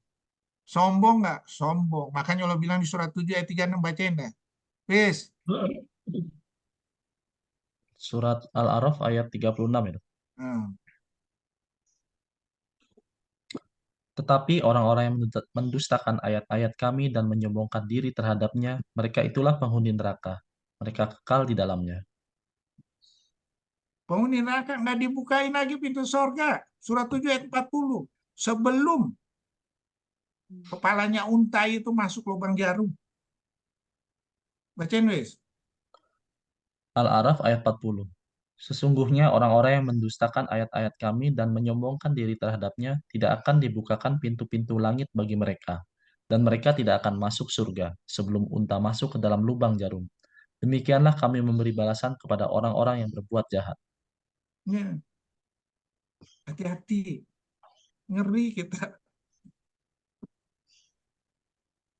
Sombong nggak? Sombong. Makanya Allah bilang di surat 7 ayat 36, bacain dah. Wis. Surat Al-A'raf ayat 36 itu. Hmm. Tetapi orang-orang yang mendustakan ayat-ayat kami dan menyombongkan diri terhadapnya, mereka itulah penghuni neraka. Mereka kekal di dalamnya. Penghuni neraka nggak dibukain lagi pintu sorga. Surat 7 ayat 40. Sebelum kepalanya unta itu masuk lubang jarum. Bacain wis. Al-A'raf ayat 40. Sesungguhnya orang-orang yang mendustakan ayat-ayat kami dan menyombongkan diri terhadapnya tidak akan dibukakan pintu-pintu langit bagi mereka. Dan mereka tidak akan masuk surga sebelum unta masuk ke dalam lubang jarum. Demikianlah kami memberi balasan kepada orang-orang yang berbuat jahat. Ya, hati-hati. Ngeri kita.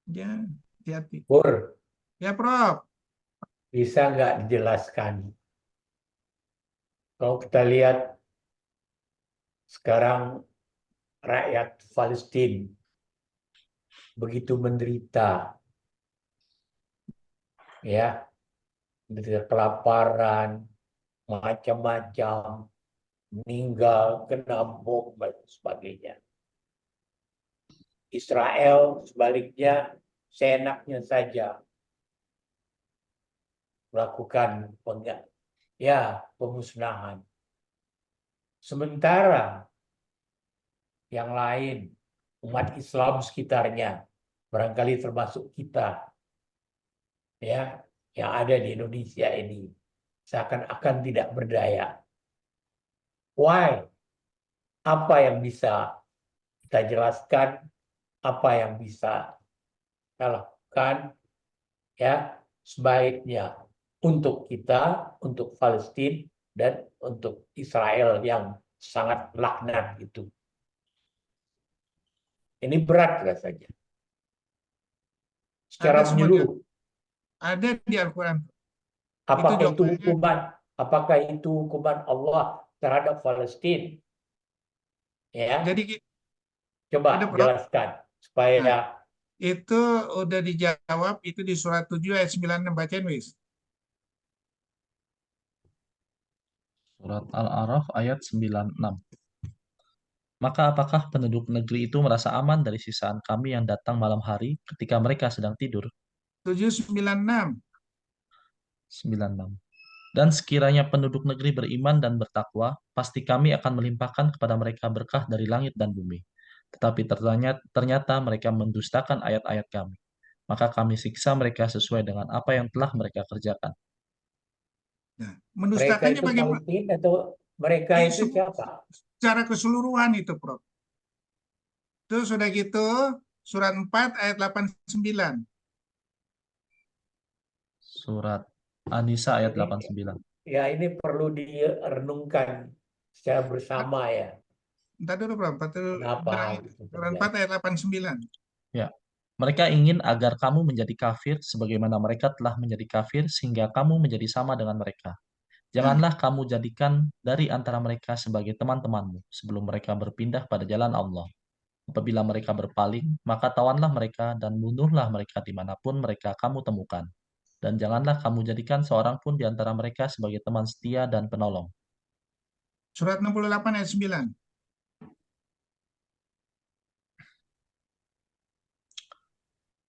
Ya, hati-hati. Pur, Ya, Prof. bisa nggak dijelaskan? Kalau kita lihat sekarang rakyat Palestina begitu menderita, ya, menderita kelaparan, macam-macam, meninggal, kena bom, dan sebagainya. Israel sebaliknya seenaknya saja melakukan pemusnahan. Sementara yang lain, umat Islam sekitarnya, barangkali termasuk kita, ya, yang ada di Indonesia ini, seakan-akan tidak berdaya. Why? Apa yang bisa kita jelaskan? Apa yang bisa kita lakukan? Ya, sebaiknya untuk kita, untuk Palestina, dan untuk Israel yang sangat laknat itu. Ini berat rasanya. Secara Ada semua menyeluruh. ada di Al-Quran. Apakah itu jawabannya. hukuman? Apakah itu hukuman Allah terhadap Palestina? Ya, Jadi coba ada, Prof. jelaskan supaya Nah, itu udah dijawab itu di surat 7 ayat 96, bacain wis. Surat Al-A'raf ayat 96. Maka apakah penduduk negeri itu merasa aman dari sisaan kami yang datang malam hari ketika mereka sedang tidur? 796. 96. Dan sekiranya penduduk negeri beriman dan bertakwa, pasti kami akan melimpahkan kepada mereka berkah dari langit dan bumi. Tetapi ternyata mereka mendustakan ayat-ayat kami. Maka kami siksa mereka sesuai dengan apa yang telah mereka kerjakan. Nah, mereka mendustakannya itu bagaimana? Palestina atau mereka Di itu siapa? secara keseluruhan itu, Prof. Itu sudah gitu, surat 4 ayat 89. Surat An-Nisa ayat Ini, 89. ya ini perlu direnungkan secara bersama ya. Entar dulu, Prof. Kenapa itu Surat terjadi? 4 ayat 89. Ya. Mereka ingin agar kamu menjadi kafir sebagaimana mereka telah menjadi kafir sehingga kamu menjadi sama dengan mereka. Janganlah kamu jadikan dari antara mereka sebagai teman-temanmu sebelum mereka berpindah pada jalan Allah. Apabila mereka berpaling, maka tawanlah mereka dan bunuhlah mereka dimanapun mereka kamu temukan. Dan janganlah kamu jadikan seorang pun di antara mereka sebagai teman setia dan penolong. Surat 68 ayat 9.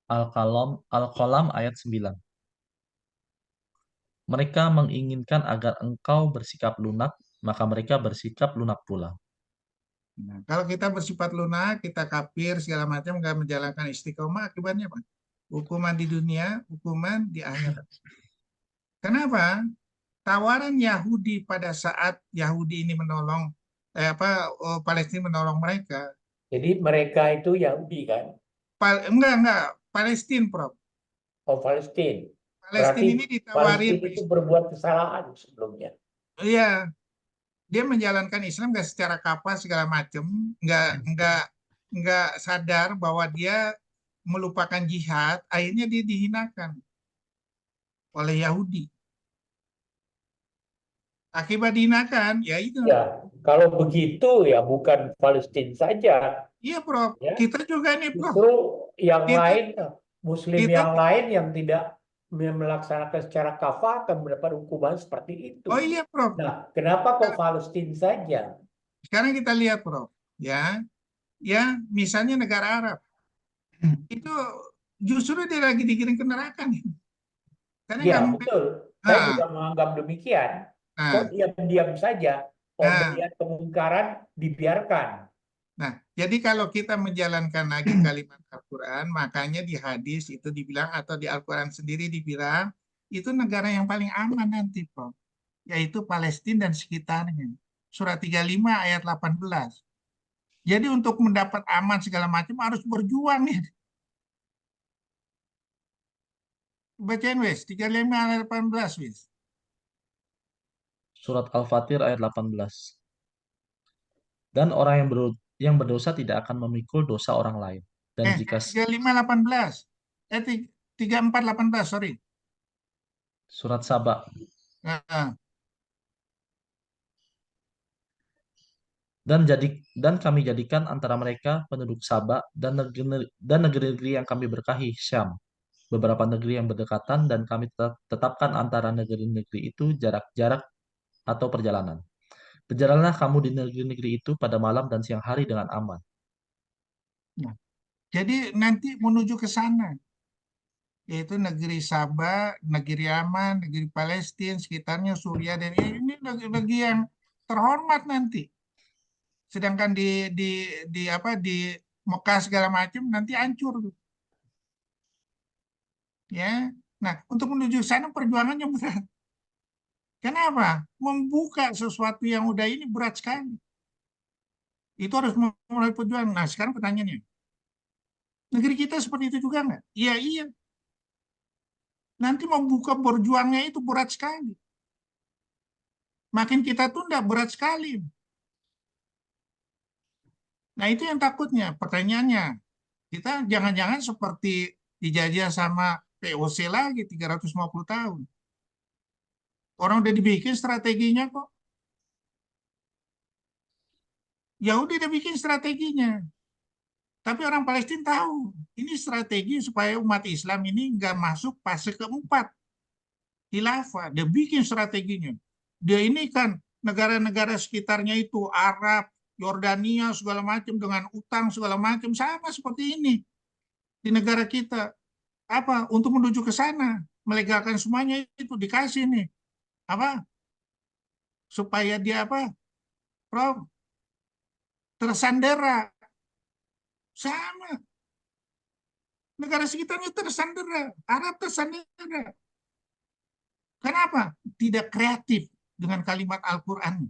Al-Qalam ayat 9. Mereka menginginkan agar engkau bersikap lunak, maka mereka bersikap lunak pula. Nah, kalau kita bersifat lunak, kita kafir, segala macam, nggak menjalankan istiqomah, akibatnya apa? Hukuman di dunia, hukuman di akhirat. Kenapa? Tawaran Yahudi pada saat Yahudi ini menolong, Palestina menolong mereka. Jadi mereka itu Yahudi kan? Enggak, Palestina, Prof. Oh, Palestina. Palestina ini ditawarin, Palestina itu berbuat kesalahan sebelumnya. iya, dia menjalankan Islam nggak secara kafah segala macam, nggak sadar bahwa dia melupakan jihad, akhirnya dia dihinakan oleh Yahudi. Akibat dihinakan, ya itu. Ya, kalau begitu ya bukan Palestina saja. Iya, Prof. Ya. Kita juga nih, Prof. Justru yang Kita, lain, Muslim kita, yang lain yang tidak melaksanakan secara kafah akan mendapat hukuman seperti itu. oh iya, Prof. Nah, kenapa kok Palestina saja? Sekarang kita lihat, Prof. Ya, misalnya negara Arab itu justru dia lagi dikirim ke neraka nih. Karena Ya, nggak mungkin. betul. Saya juga menganggap demikian. Kok Nah, diam-diam saja? Kok nah, melihat kemungkaran dibiarkan? nah, jadi kalau kita menjalankan lagi kalimat Al-Quran, makanya di hadis itu dibilang atau di Al-Quran sendiri dibilang itu negara yang paling aman nanti, Prof. Yaitu Palestina dan sekitarnya. Surat 35 ayat 18. Jadi untuk mendapat aman segala macam harus berjuang nih. Bacain wes, 35 ayat 18 wes. Surat Al-Fatir ayat 18. Dan orang yang berdosa tidak akan memikul dosa orang lain. Dan jika 35 18. 34 18, sorry. surat Saba. Nah, Dan kami jadikan antara mereka penduduk Saba dan negeri-negeri yang kami berkahi, Syam, beberapa negeri yang berdekatan, dan kami tetapkan antara negeri-negeri itu jarak-jarak atau perjalanan. Berjalanlah kamu di negeri-negeri itu pada malam dan siang hari dengan aman. nah, jadi nanti menuju ke sana, yaitu negeri Sabah, negeri aman, negeri Palestina, sekitarnya Suriah, dan ini negeri yang terhormat nanti. Sedangkan di apa di Mekah segala macam nanti hancur, ya. Nah, untuk menuju sana perjuangannya berat. Kenapa? Membuka sesuatu yang udah ini berat sekali. Itu harus mulai perjuangan. Nah, sekarang pertanyaannya, negeri kita seperti itu juga nggak? Iya, iya. Nanti membuka berjuangnya itu berat sekali. Makin kita tunda berat sekali. Nah, itu yang takutnya. Pertanyaannya, kita jangan-jangan seperti dijajah sama POC lagi 350 tahun. Orang udah dibikin strateginya kok. Ya udah dibikin strateginya. Tapi orang Palestina tahu, ini strategi supaya umat Islam ini nggak masuk fase keempat, khilafah. Dia bikin strateginya. Dia ini kan negara-negara sekitarnya itu Arab, Yordania segala macam dengan utang segala macam sama seperti ini di negara kita. Apa untuk menuju ke sana, melegalkan semuanya itu dikasih nih apa supaya dia apa, Prof, tersandera sama negara sekitarnya tersandera, Arab tersandera. Kenapa? Tidak kreatif dengan kalimat Al-Quran.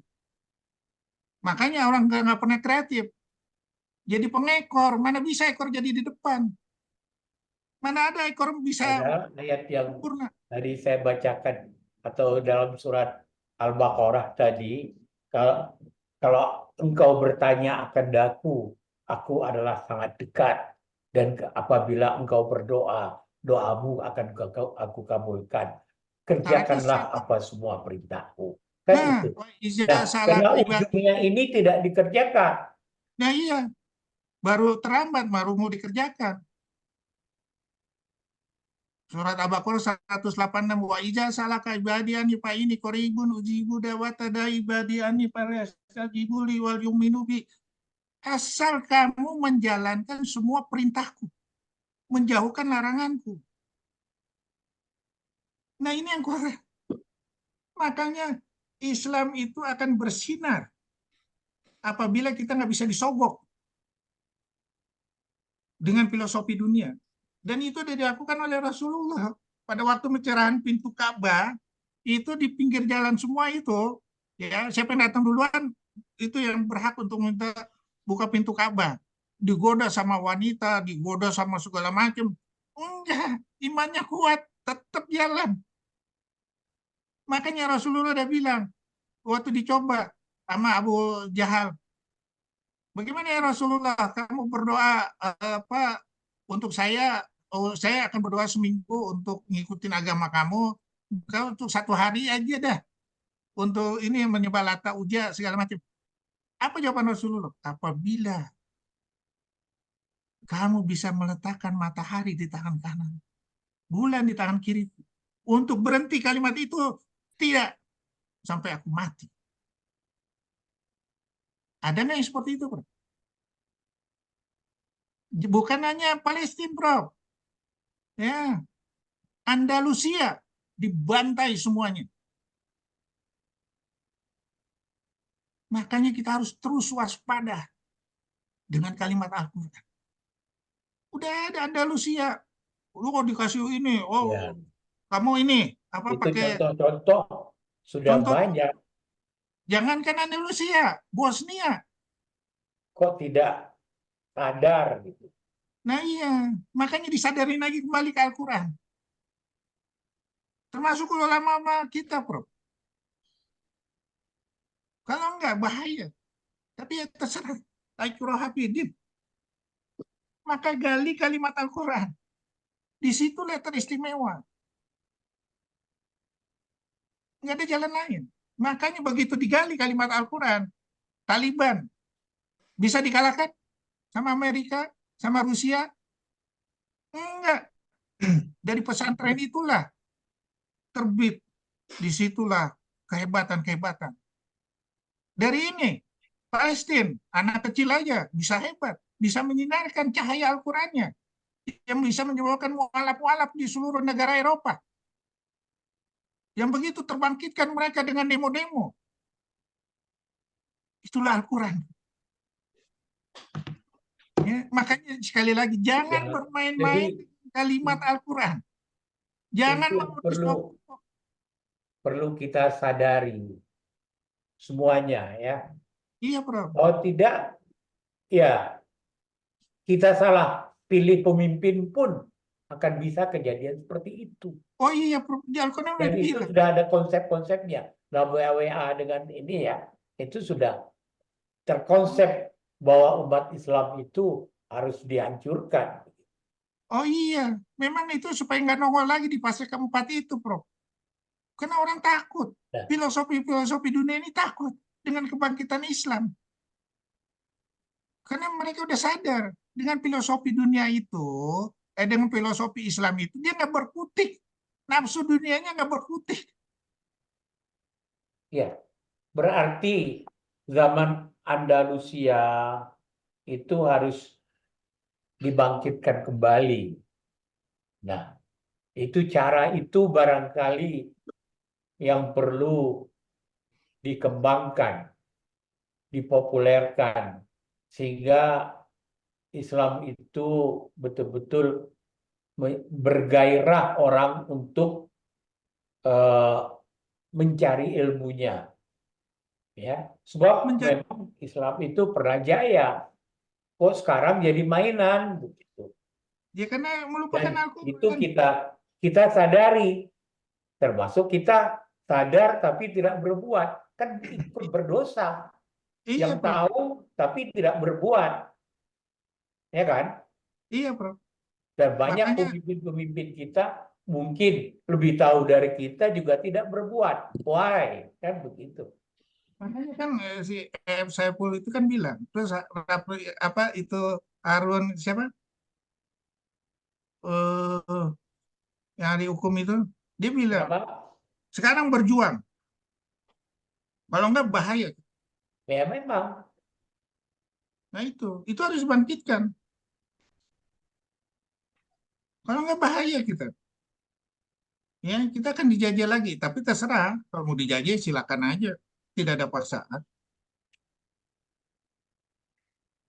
Makanya orang nggak pernah kreatif. Jadi pengekor, mana bisa ekor jadi di depan? Mana ada ekor bisa Ada ayat yang sempurna? tadi saya bacakan atau dalam surat Al-Baqarah tadi, kalau, kalau engkau bertanya akan aku adalah sangat dekat, dan apabila engkau berdoa, doamu akan aku kabulkan. Syaratnya Kerjakanlah siapa? apa semua perintahku. Kan Nah, itu. Nah, salah karena ibadah. ujungnya ini tidak dikerjakan. Nah iya, baru terlambat, baru mau dikerjakan. Surat Al-Baqarah 186, wa ija salaka ibadiani fa ini koribun ujibu dawata da ibadiani falastajibul li wal yu'minu bi. Asal kamu menjalankan semua perintahku, menjauhkan laranganku. Nah, ini yang kurang. Makanya Islam itu akan bersinar apabila kita nggak bisa disogok dengan filosofi dunia. Dan itu sudah dilakukan oleh Rasulullah. Pada waktu pencerahan pintu Ka'bah, itu di pinggir jalan semua itu, ya siapa yang datang duluan, itu yang berhak untuk minta buka pintu Ka'bah. Digoda sama wanita, digoda sama segala macam. Enggak, imannya kuat, tetap jalan. Makanya Rasulullah udah bilang, waktu dicoba sama Abu Jahal, bagaimana ya Rasulullah, kamu berdoa apa untuk saya? Oh, saya akan berdoa seminggu untuk ngikutin agama kamu. Kalau untuk 1 hari aja dah untuk ini menyembah Lata Uja segala macam. Apa jawaban Rasulullah? Apabila kamu bisa meletakkan matahari di tangan kanan, bulan di tangan kiri, untuk berhenti kalimat itu tidak sampai aku mati. Ada nggak yang seperti itu, Bro? Bukan hanya Palestina, Bro. Ya, Andalusia dibantai semuanya. Makanya kita harus terus waspada dengan kalimat Al-Quran. Udah ada Andalusia, lu kok dikasih ini, Ya, kamu ini apa itu pakai contoh-contoh sudah contoh, banyak. jangankan Andalusia, Bosnia. Kok tidak sadar gitu. Nah iya, makanya disadarin lagi kembali ke Al-Quran. Termasuk ulama kita, Bro. Kalau enggak, bahaya. Tapi ya terserah. Aikurah Hafidin. Maka gali kalimat Al-Quran. Di situ letter istimewa. Nggak ada jalan lain. Makanya begitu digali kalimat Al-Quran, Taliban bisa dikalahkan sama Amerika, sama Rusia? Enggak. Dari pesantren itulah terbit. Disitulah kehebatan-kehebatan. Dari ini, Palestina, anak kecil aja bisa hebat. Bisa menyinarkan cahaya Al-Qurannya. Yang bisa menyebabkan mualaf-mualaf di seluruh negara Eropa. Yang begitu terbangkitkan mereka dengan demo-demo. Itulah Al-Quran. Ya, makanya sekali lagi jangan Ya, bermain-main jadi dengan kalimat Al-Quran. Jangan itu yang mengutus perlu kita sadari semuanya ya. Iya, Prof. Kalau tidak, ya kita salah pilih pemimpin pun akan bisa kejadian seperti itu. Oh iya, Prof. Di Al-Quran Dan udah itu bilang. sudah ada konsep-konsepnya. Nah, WA dengan ini ya, itu sudah terkonsep bahwa umat Islam itu harus dihancurkan. Oh iya, memang itu supaya nggak nongol lagi di fase keempat itu, Prof. Karena orang takut. Nah, Filosofi-filosofi dunia ini takut dengan kebangkitan Islam. Karena mereka udah sadar dengan filosofi dunia itu, dengan filosofi Islam itu, dia nggak berkutik. Nafsu dunianya nggak berkutik. ya, berarti zaman Andalusia itu harus dibangkitkan kembali. Nah, itu cara itu barangkali yang perlu dikembangkan, dipopulerkan, sehingga Islam itu betul-betul bergairah orang untuk eh, mencari ilmunya, ya. Sebab Menjadi, memang Islam itu pernah jaya, kok sekarang jadi mainan, begitu. ya karena melupakan Dan itu Al-Quran. kita sadari, termasuk kita sadar tapi tidak berbuat, kan ikut berdosa. Iya, Yang Prof. tahu tapi tidak berbuat, ya kan? Iya, Prof. Dan banyak Makanya, pemimpin-pemimpin kita mungkin lebih tahu dari kita juga tidak berbuat. Why? Kan begitu. makanya kan si Saiful itu kan bilang, terus apa itu Harun siapa? Eh yang dihukum itu, dia bilang Kenapa? sekarang berjuang, kalau enggak bahaya. Ya memang. Nah itu harus dibangkitkan. Kalau enggak bahaya kita. Ya, kita akan dijajah lagi, tapi terserah. Kalau mau dijajah silakan aja. Tidak ada paksaan.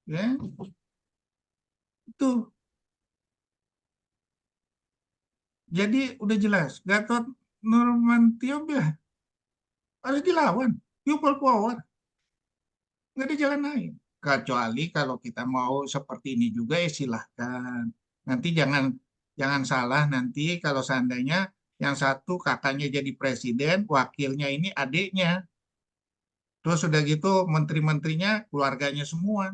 Ya, itu. Jadi udah jelas. Gatot Nurmantio bilang harus dilawan. People power. Nggak ada jalan lain. Kecuali kalau kita mau seperti ini juga ya silahkan. Nanti jangan jangan salah nanti kalau seandainya yang satu kakaknya jadi presiden, wakilnya ini adiknya. Terus sudah gitu menteri-menterinya keluarganya semua.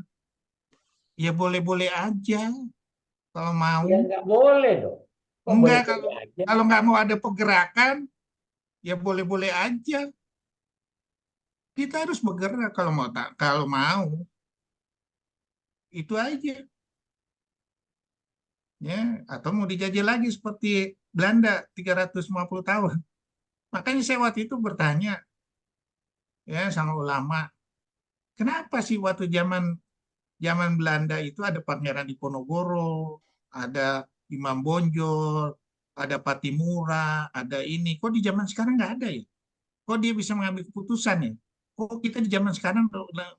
Ya boleh-boleh aja kalau mau. Ya nggak boleh dong. Kok Enggak boleh-boleh kalau aja? kalau nggak mau ada pergerakan, ya boleh-boleh aja. Kita harus bergerak kalau mau tak kalau mau. Itu aja. Ya, atau mau dijajah lagi seperti Belanda 350 tahun. Makanya saya waktu itu bertanya ya sama ulama, kenapa sih waktu zaman zaman Belanda itu ada Pangeran Diponegoro, ada Imam Bonjol, ada Patimura, ada ini. Kok di zaman sekarang nggak ada ya? Kok dia bisa mengambil keputusan ya? Kok kita di zaman sekarang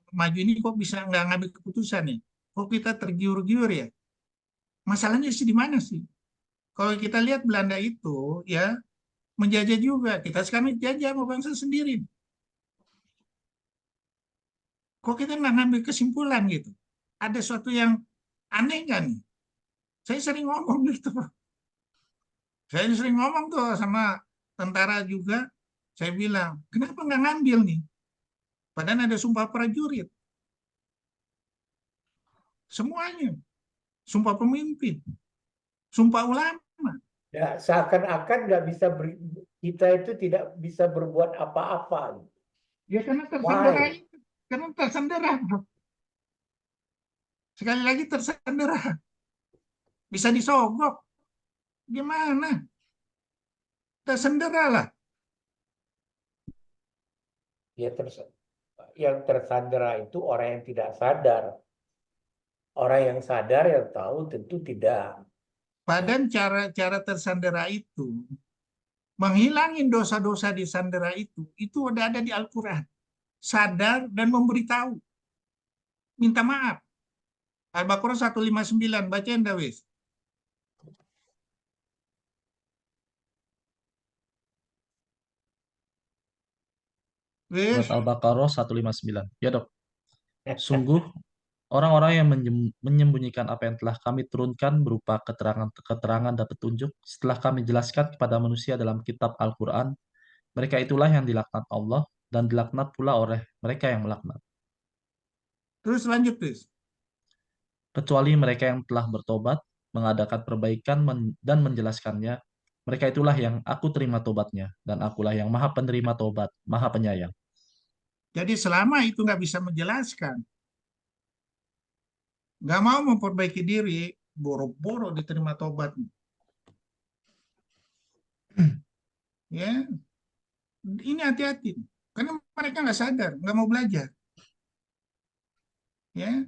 maju ini kok bisa nggak ngambil keputusan ya? Kok kita tergiur-giur ya? Masalahnya sih di mana sih? Kalau kita lihat Belanda itu ya menjajah juga. Kita sekarang dijajah sama bangsa sendiri. Kok kita nggak ngambil kesimpulan gitu? Ada sesuatu yang aneh nggak nih? Saya sering ngomong gitu. Saya sering ngomong tuh sama tentara juga. Saya bilang, kenapa nggak ngambil nih? Padahal ada sumpah prajurit. Semuanya. Sumpah pemimpin. Sumpah ulama. Ya, seakan-akan nggak bisa kita itu tidak bisa berbuat apa-apa. Ya karena tersandera Why? itu. Karena tersandera. Sekali lagi tersandera. Bisa disogok. Gimana? Tersandera lah. Ya yang tersandera itu orang yang tidak sadar. Orang yang sadar yang tahu tentu tidak. Padahal cara tersandera itu menghilangin dosa-dosa di sandera itu udah ada di Al-Quran. Sadar dan memberitahu. Minta maaf. Al-Baqarah 159, bacain dah wis. Surat Wis. Al-Baqarah 159. Ya dok, sungguh orang-orang yang menyembunyikan apa yang telah kami turunkan berupa keterangan dan petunjuk setelah kami jelaskan kepada manusia dalam kitab Al-Quran, mereka itulah yang dilaknat Allah dan dilaknat pula oleh mereka yang melaknat. Terus lanjut, wis. Kecuali mereka yang telah bertobat, mengadakan perbaikan dan menjelaskannya, mereka itulah yang aku terima tobatnya, dan akulah yang maha penerima tobat, maha penyayang. Jadi selama itu nggak bisa menjelaskan, nggak mau memperbaiki diri, boro-boro diterima tobat. Ya, ini hati-hati. Karena mereka nggak sadar, nggak mau belajar. Ya,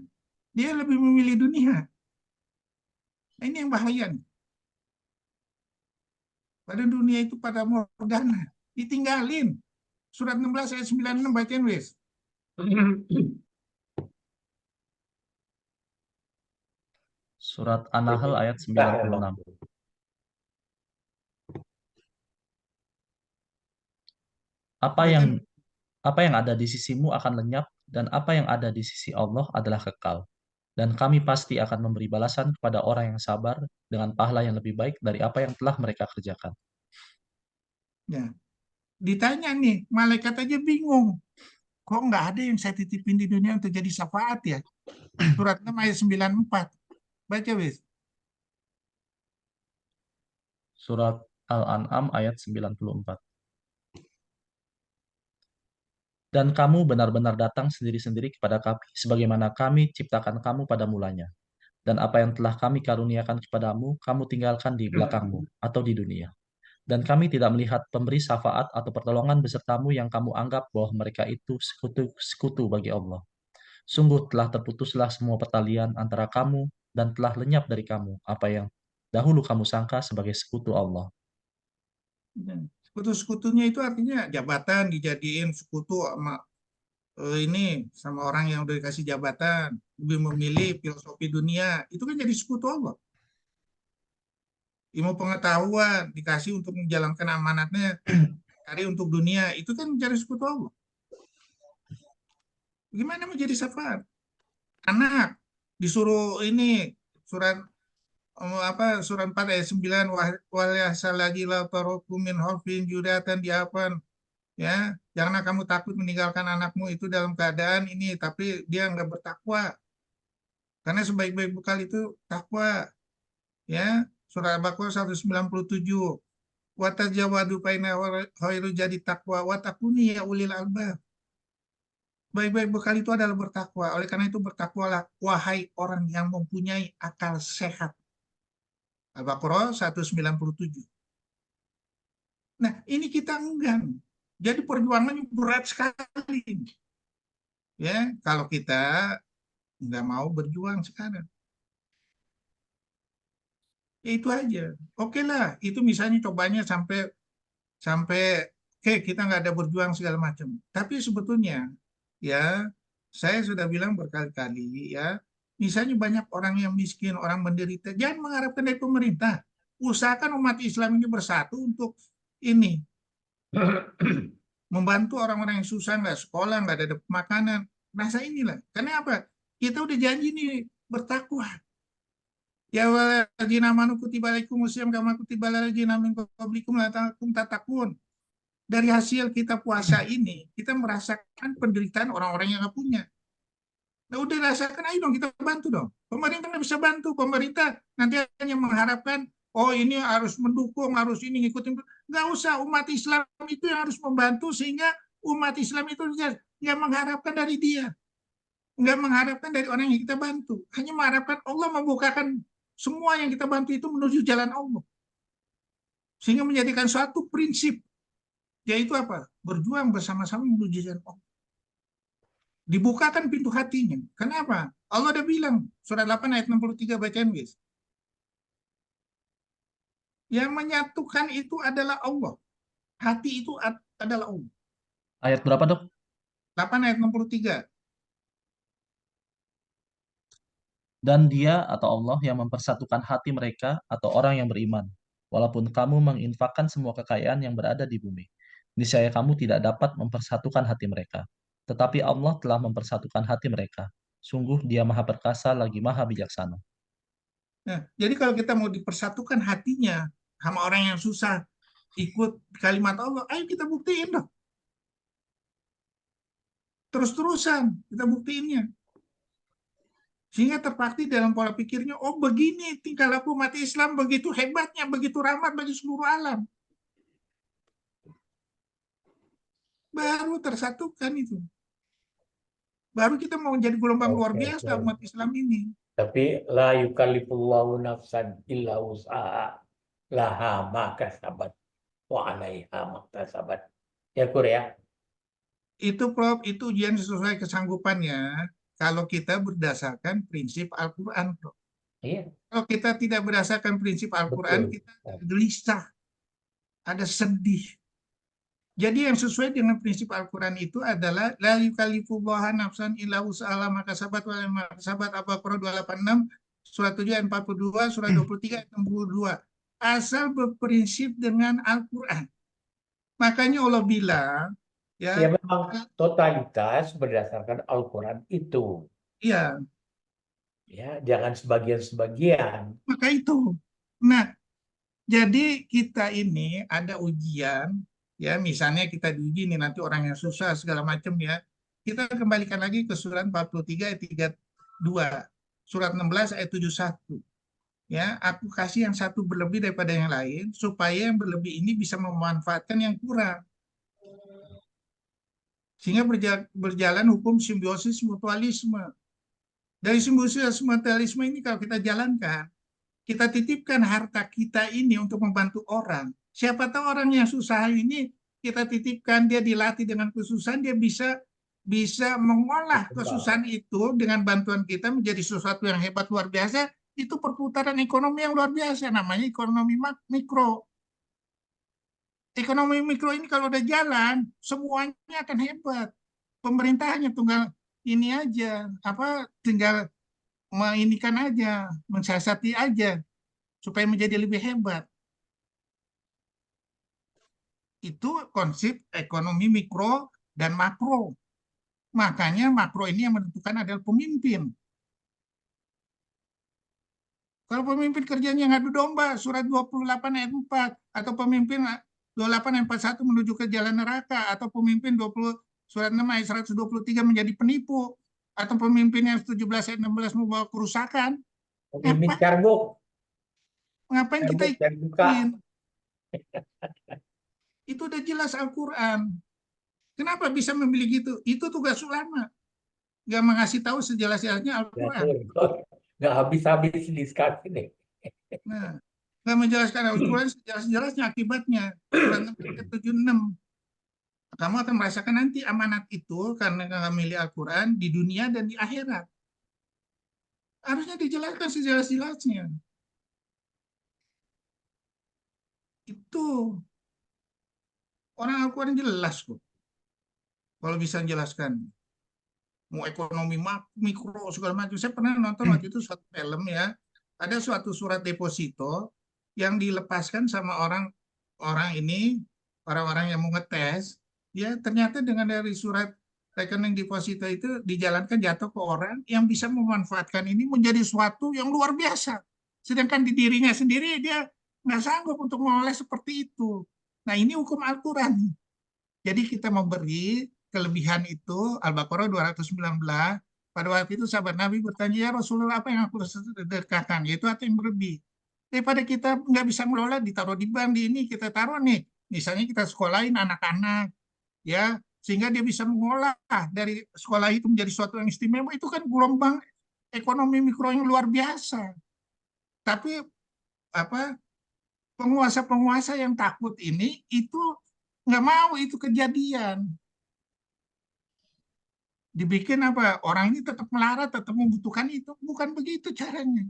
dia lebih memilih dunia. Nah, ini yang bahaya nih. Pada dunia itu pada morgana, ditinggalin. Surat 16 ayat 96 bacain wis. Surat An-Nahl ayat 96. Apa yang Bacain. apa yang ada di sisimu akan lenyap, dan apa yang ada di sisi Allah adalah kekal. Dan kami pasti akan memberi balasan kepada orang yang sabar dengan pahala yang lebih baik dari apa yang telah mereka kerjakan. Ya, ditanya nih, malaikat aja bingung. Kok nggak ada yang saya titipin di dunia untuk jadi syafaat ya? Surat 6 ayat 94. Baca wis. Surat Al-An'am ayat 94. Dan kamu benar-benar datang sendiri-sendiri kepada kami, sebagaimana kami ciptakan kamu pada mulanya. Dan apa yang telah kami karuniakan kepadamu, kamu tinggalkan di belakangmu atau di dunia. Dan kami tidak melihat pemberi syafaat atau pertolongan besertamu yang kamu anggap bahwa mereka itu sekutu bagi Allah. Sungguh telah terputuslah semua pertalian antara kamu dan telah lenyap dari kamu apa yang dahulu kamu sangka sebagai sekutu Allah. Sekutu-sekutunya itu artinya jabatan dijadiin sekutu sama ini sama orang yang udah dikasih jabatan, lebih memilih filosofi dunia, itu kan jadi sekutu Allah. Ilmu pengetahuan dikasih untuk menjalankan amanatnya, cari untuk dunia, itu kan mencari sekutu Allah. Gimana menjadi syafaat? Anak disuruh ini surat surat 4 ayat 9 lagi la taruku min khawfin juratan diapan, ya, janganlah kamu takut meninggalkan anakmu itu dalam keadaan ini tapi dia nggak bertakwa, karena sebaik-baik bekal itu takwa, ya. Surah Al-Baqarah 197, wa tajawadu faina khairu jadi takwa wa takuni ya ulil albab. Baik-baik bekal itu adalah bertakwa. Oleh karena itu bertakwalah wahai orang yang mempunyai akal sehat. Al-Baqarah 197. Nah, ini kita enggak. Jadi perjuangannya berat sekali. Ya, kalau kita nggak mau berjuang sekarang. Ya itu aja. Oke lah, itu misalnya cobanya sampai sampai oke kita nggak ada berjuang segala macam. Tapi sebetulnya ya saya sudah bilang berkali-kali ya, misalnya banyak orang yang miskin, orang menderita, jangan mengharapkan dari pemerintah. Usahakan umat Islam ini bersatu untuk ini membantu orang-orang yang susah, nggak sekolah, nggak ada makanan. Masa inilah. Karena apa? Kita udah janji nih bertakwa. Ya walladzina amanu kutiba alaikumus syiyam kama kutiba alal ladzina min qablikum la'allakum tattaqun. Dari hasil kita puasa ini, kita merasakan penderitaan orang-orang yang nggak punya. Nah, udah rasakan, ayo dong kita bantu dong. Pemerintah nggak bisa bantu. Pemerintah nanti hanya mengharapkan, oh ini harus mendukung, harus ini ngikutin. Nggak usah, umat Islam itu yang harus membantu sehingga umat Islam itu nggak mengharapkan dari dia. Nggak mengharapkan dari orang yang kita bantu. Hanya mengharapkan Allah membukakan semua yang kita bantu itu menuju jalan Allah. Sehingga menjadikan suatu prinsip, yaitu apa? Berjuang bersama-sama menuju jalan Allah. Dibukakan pintu hatinya. Kenapa? Allah udah bilang, surat 8 ayat 63 bacaan guys. Yang menyatukan itu adalah Allah. Hati itu adalah Allah. Ayat berapa dok? 8 ayat 63. Dan Dia atau Allah yang mempersatukan hati mereka atau orang yang beriman. Walaupun kamu menginfakkan semua kekayaan yang berada di bumi, niscaya kamu tidak dapat mempersatukan hati mereka. Tetapi Allah telah mempersatukan hati mereka. Sungguh Dia Maha Perkasa lagi Maha Bijaksana. Nah, jadi kalau kita mau dipersatukan hatinya sama orang yang susah ikut kalimat Allah, ayo kita buktiin dong. Terus-terusan kita buktiinnya. Sehingga terpraktik dalam pola pikirnya, oh begini tingkah laku umat Islam begitu hebatnya, begitu rahmat bagi seluruh alam. Baru tersatukan itu. Baru kita mau menjadi gelombang luar Oke, biasa oke. umat Islam ini. Tapi la yukallifullahu nafsan illa wus'aha laha ma kasabat wa 'alaiha ma kasabat. Ya, Kur ya. Itu Prof, itu ujian sesuai kesanggupannya kalau kita berdasarkan prinsip Al-Quran, Prof. Iya, Kalau kita tidak berdasarkan prinsip Al-Quran, betul. kita ada gelisah, ada sedih. Jadi yang sesuai dengan prinsip Al-Quran itu adalah la yukallifullahu nafsan illa wus'aha ma kasabat wa 'alaiha ma kasabat. Al-Baqarah 286, surat 7 ayat 42, surat 23 ayat 62. Asal berprinsip dengan Al-Quran. Makanya Allah bilang, Ya ya, memang totalitas berdasarkan Al-Quran itu. iya, Ya, jangan sebagian-sebagian. maka itu. Nah, jadi kita ini ada ujian, ya misalnya kita diuji nih nanti orang yang susah segala macam ya. Kita kembalikan lagi ke surat 43 ayat 32, surat 16 ayat 71. Ya, aku kasih yang satu berlebih daripada yang lain supaya yang berlebih ini bisa memanfaatkan yang kurang. Sehingga berjalan hukum simbiosis mutualisme. Dari simbiosis mutualisme ini kalau kita jalankan, kita titipkan harta kita ini untuk membantu orang. Siapa tahu orang yang susah ini kita titipkan, dia dilatih dengan kesusahan, dia bisa mengolah kesusahan itu dengan bantuan kita menjadi sesuatu yang hebat luar biasa. Itu perputaran ekonomi yang luar biasa, namanya ekonomi mikro. Ekonomi mikro ini kalau udah jalan, semuanya akan hebat. Pemerintahnya tunggal ini aja, tinggal menginikan aja, mensiasati aja supaya menjadi lebih hebat. Itu konsep ekonomi mikro dan makro. Makanya makro ini yang menentukan adalah pemimpin. Kalau pemimpin kerjanya ngadu domba, surat 28 ayat 4, atau pemimpin 28 ayat 41 menuju ke jalan neraka, atau pemimpin 20 surat 6 ayat 123 menjadi penipu, atau pemimpin yang 17 ayat 16 membawa kerusakan, Pemimpin carbuk, ngapain kita carbuk dan buka. ikutin? Itu udah jelas Al-Quran. Kenapa bisa memilih gitu? Itu tugas ulama. Nggak mengasih tahu sejelas-jelasnya Ya, Al-Quran. nggak habis-habis diskusi nih. Nah, nggak menjelaskan Al-Quran sejelas-jelasnya akibatnya. Surat 76. Kamu akan merasakan nanti amanat itu karena nggak milih Al-Quran di dunia dan di akhirat. Harusnya dijelaskan sejelas-jelasnya. Itu orang Al-Quran jelas kok. Kalau bisa menjelaskan. Mau ekonomi mikro segala macam. Saya pernah nonton waktu itu suatu film ya. Ada suatu surat deposito yang dilepaskan sama orang-orang yang mau ngetes. Ya ternyata dengan dari surat rekening deposito itu dijalankan jatuh ke orang yang bisa memanfaatkan ini menjadi suatu yang luar biasa. Sedangkan di dirinya sendiri dia nggak sanggup untuk mengolah seperti itu. Nah ini hukum Al-Quran. Jadi kita memberi kelebihan itu, Al-Baqarah 219, pada waktu itu sahabat Nabi bertanya, ya Rasulullah apa yang aku sedekahkan? Yaitu hati yang berlebih. Daripada kita nggak bisa ngelola, ditaruh di bank, di ini, kita taruh nih. Misalnya kita sekolahin anak-anak, ya sehingga dia bisa mengolah dari sekolah itu menjadi sesuatu yang istimewa. Itu kan gelombang ekonomi mikro yang luar biasa. Tapi apa penguasa-penguasa yang takut ini itu nggak mau itu kejadian. Dibikin apa? Orang ini tetap melarat, tetap membutuhkan itu. Bukan begitu caranya.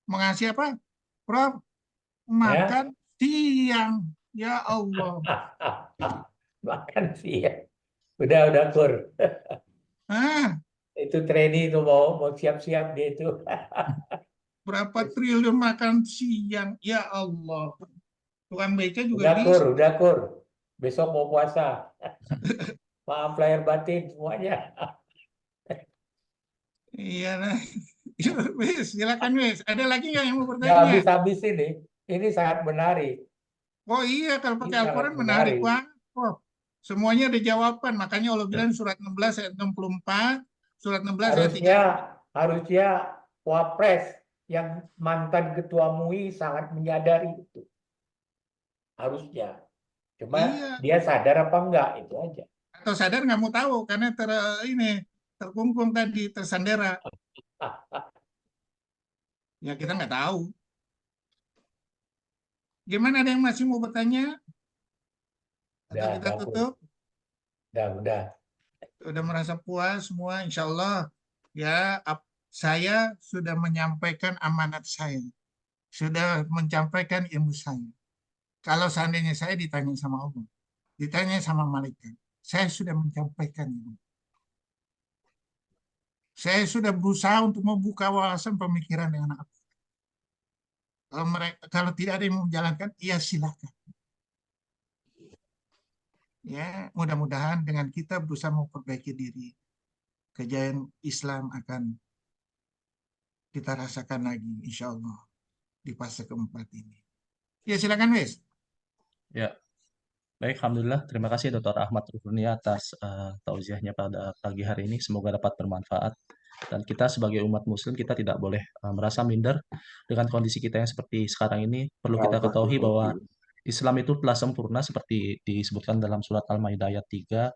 Mengasih apa? Prof, Ya. makan siang. Ya Allah. Makan sih ya. Udah Kur. Ah, Itu trainee itu mau siap-siap dia itu. Berapa triliun makan siang? Ya Allah. Tukang beca juga bisa. Udah kur. Besok mau puasa. Maaf lahir batin semuanya. Iya, nah. Wes, silakan Wes. Ada lagi nggak yang mau Nggak bertanya? habis-habis ini. Ini sangat menarik. Oh iya, kalau Ini pakai sangat Al-Quran menarik menarik. banget. Oh, semuanya ada jawaban. Makanya Allah bilang surat 16 ayat 64, surat 16 ayat 3. Harusnya Wapres yang mantan ketua MUI sangat menyadari itu. Harusnya. Cuma Iya, dia sadar apa enggak, itu aja. atau sadar nggak mau tahu karena terkungkung tadi, tersandera. Ya kita nggak tahu. Gimana, ada yang masih mau bertanya? Atau kita Udah, tutup? udah. Udah merasa puas semua, insya Allah. Ya, saya sudah menyampaikan amanat saya. Sudah menyampaikan ilmu saya. Kalau seandainya saya ditanya sama Allah, ditanya sama malaikat, saya sudah menyampaikan ilmu. Saya sudah berusaha untuk membuka wawasan pemikiran dengan aku. Kalau tidak ada yang mau menjalankan, ya silakan. Ya, mudah-mudahan dengan kita berusaha memperbaiki diri, kejayaan Islam akan kita rasakan lagi, insya Allah, di fase keempat ini. Ya, silakan, Wes. Ya, baik, alhamdulillah. Terima kasih Dr. Ahmad Rukuni atas tausiahnya pada pagi hari ini. Semoga dapat bermanfaat. Dan kita sebagai umat Muslim, kita tidak boleh merasa minder dengan kondisi kita yang seperti sekarang ini. Perlu kita ketahui bahwa Islam itu telah sempurna seperti disebutkan dalam surat Al-Maidah ayat 3.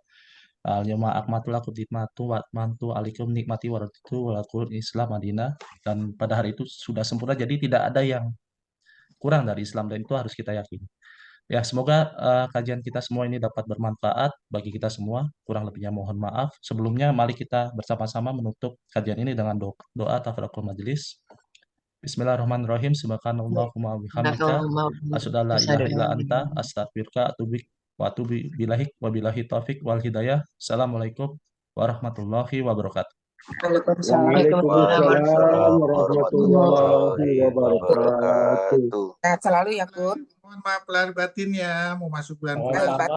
Al-yawma akmaltu lakum dinakum wa atmamtu alaikum nikmati wa raditu lakum Islam Madinah. Dan pada hari itu sudah sempurna, jadi tidak ada yang kurang dari Islam, dan itu harus kita yakini. Ya, semoga kajian kita semua ini dapat bermanfaat bagi kita semua. Kurang lebihnya mohon maaf. Sebelumnya, mari kita bersama-sama menutup kajian ini dengan doa tafaratul majelis. Bismillahirrahmanirrahim. Subhanallahumma wa bihamdika asyhadu an la ilaha illa anta astaghfiruka wa atubu ilaik wa billahi taufik wal hidayah. Assalamualaikum warahmatullahi wabarakatuh. Waalaikumsalam warahmatullahi wabarakatuh. Sehat selalu ya, Kur. Mohon maaf lahir batin ya, mau masuk bulan Sama-sama. puasa.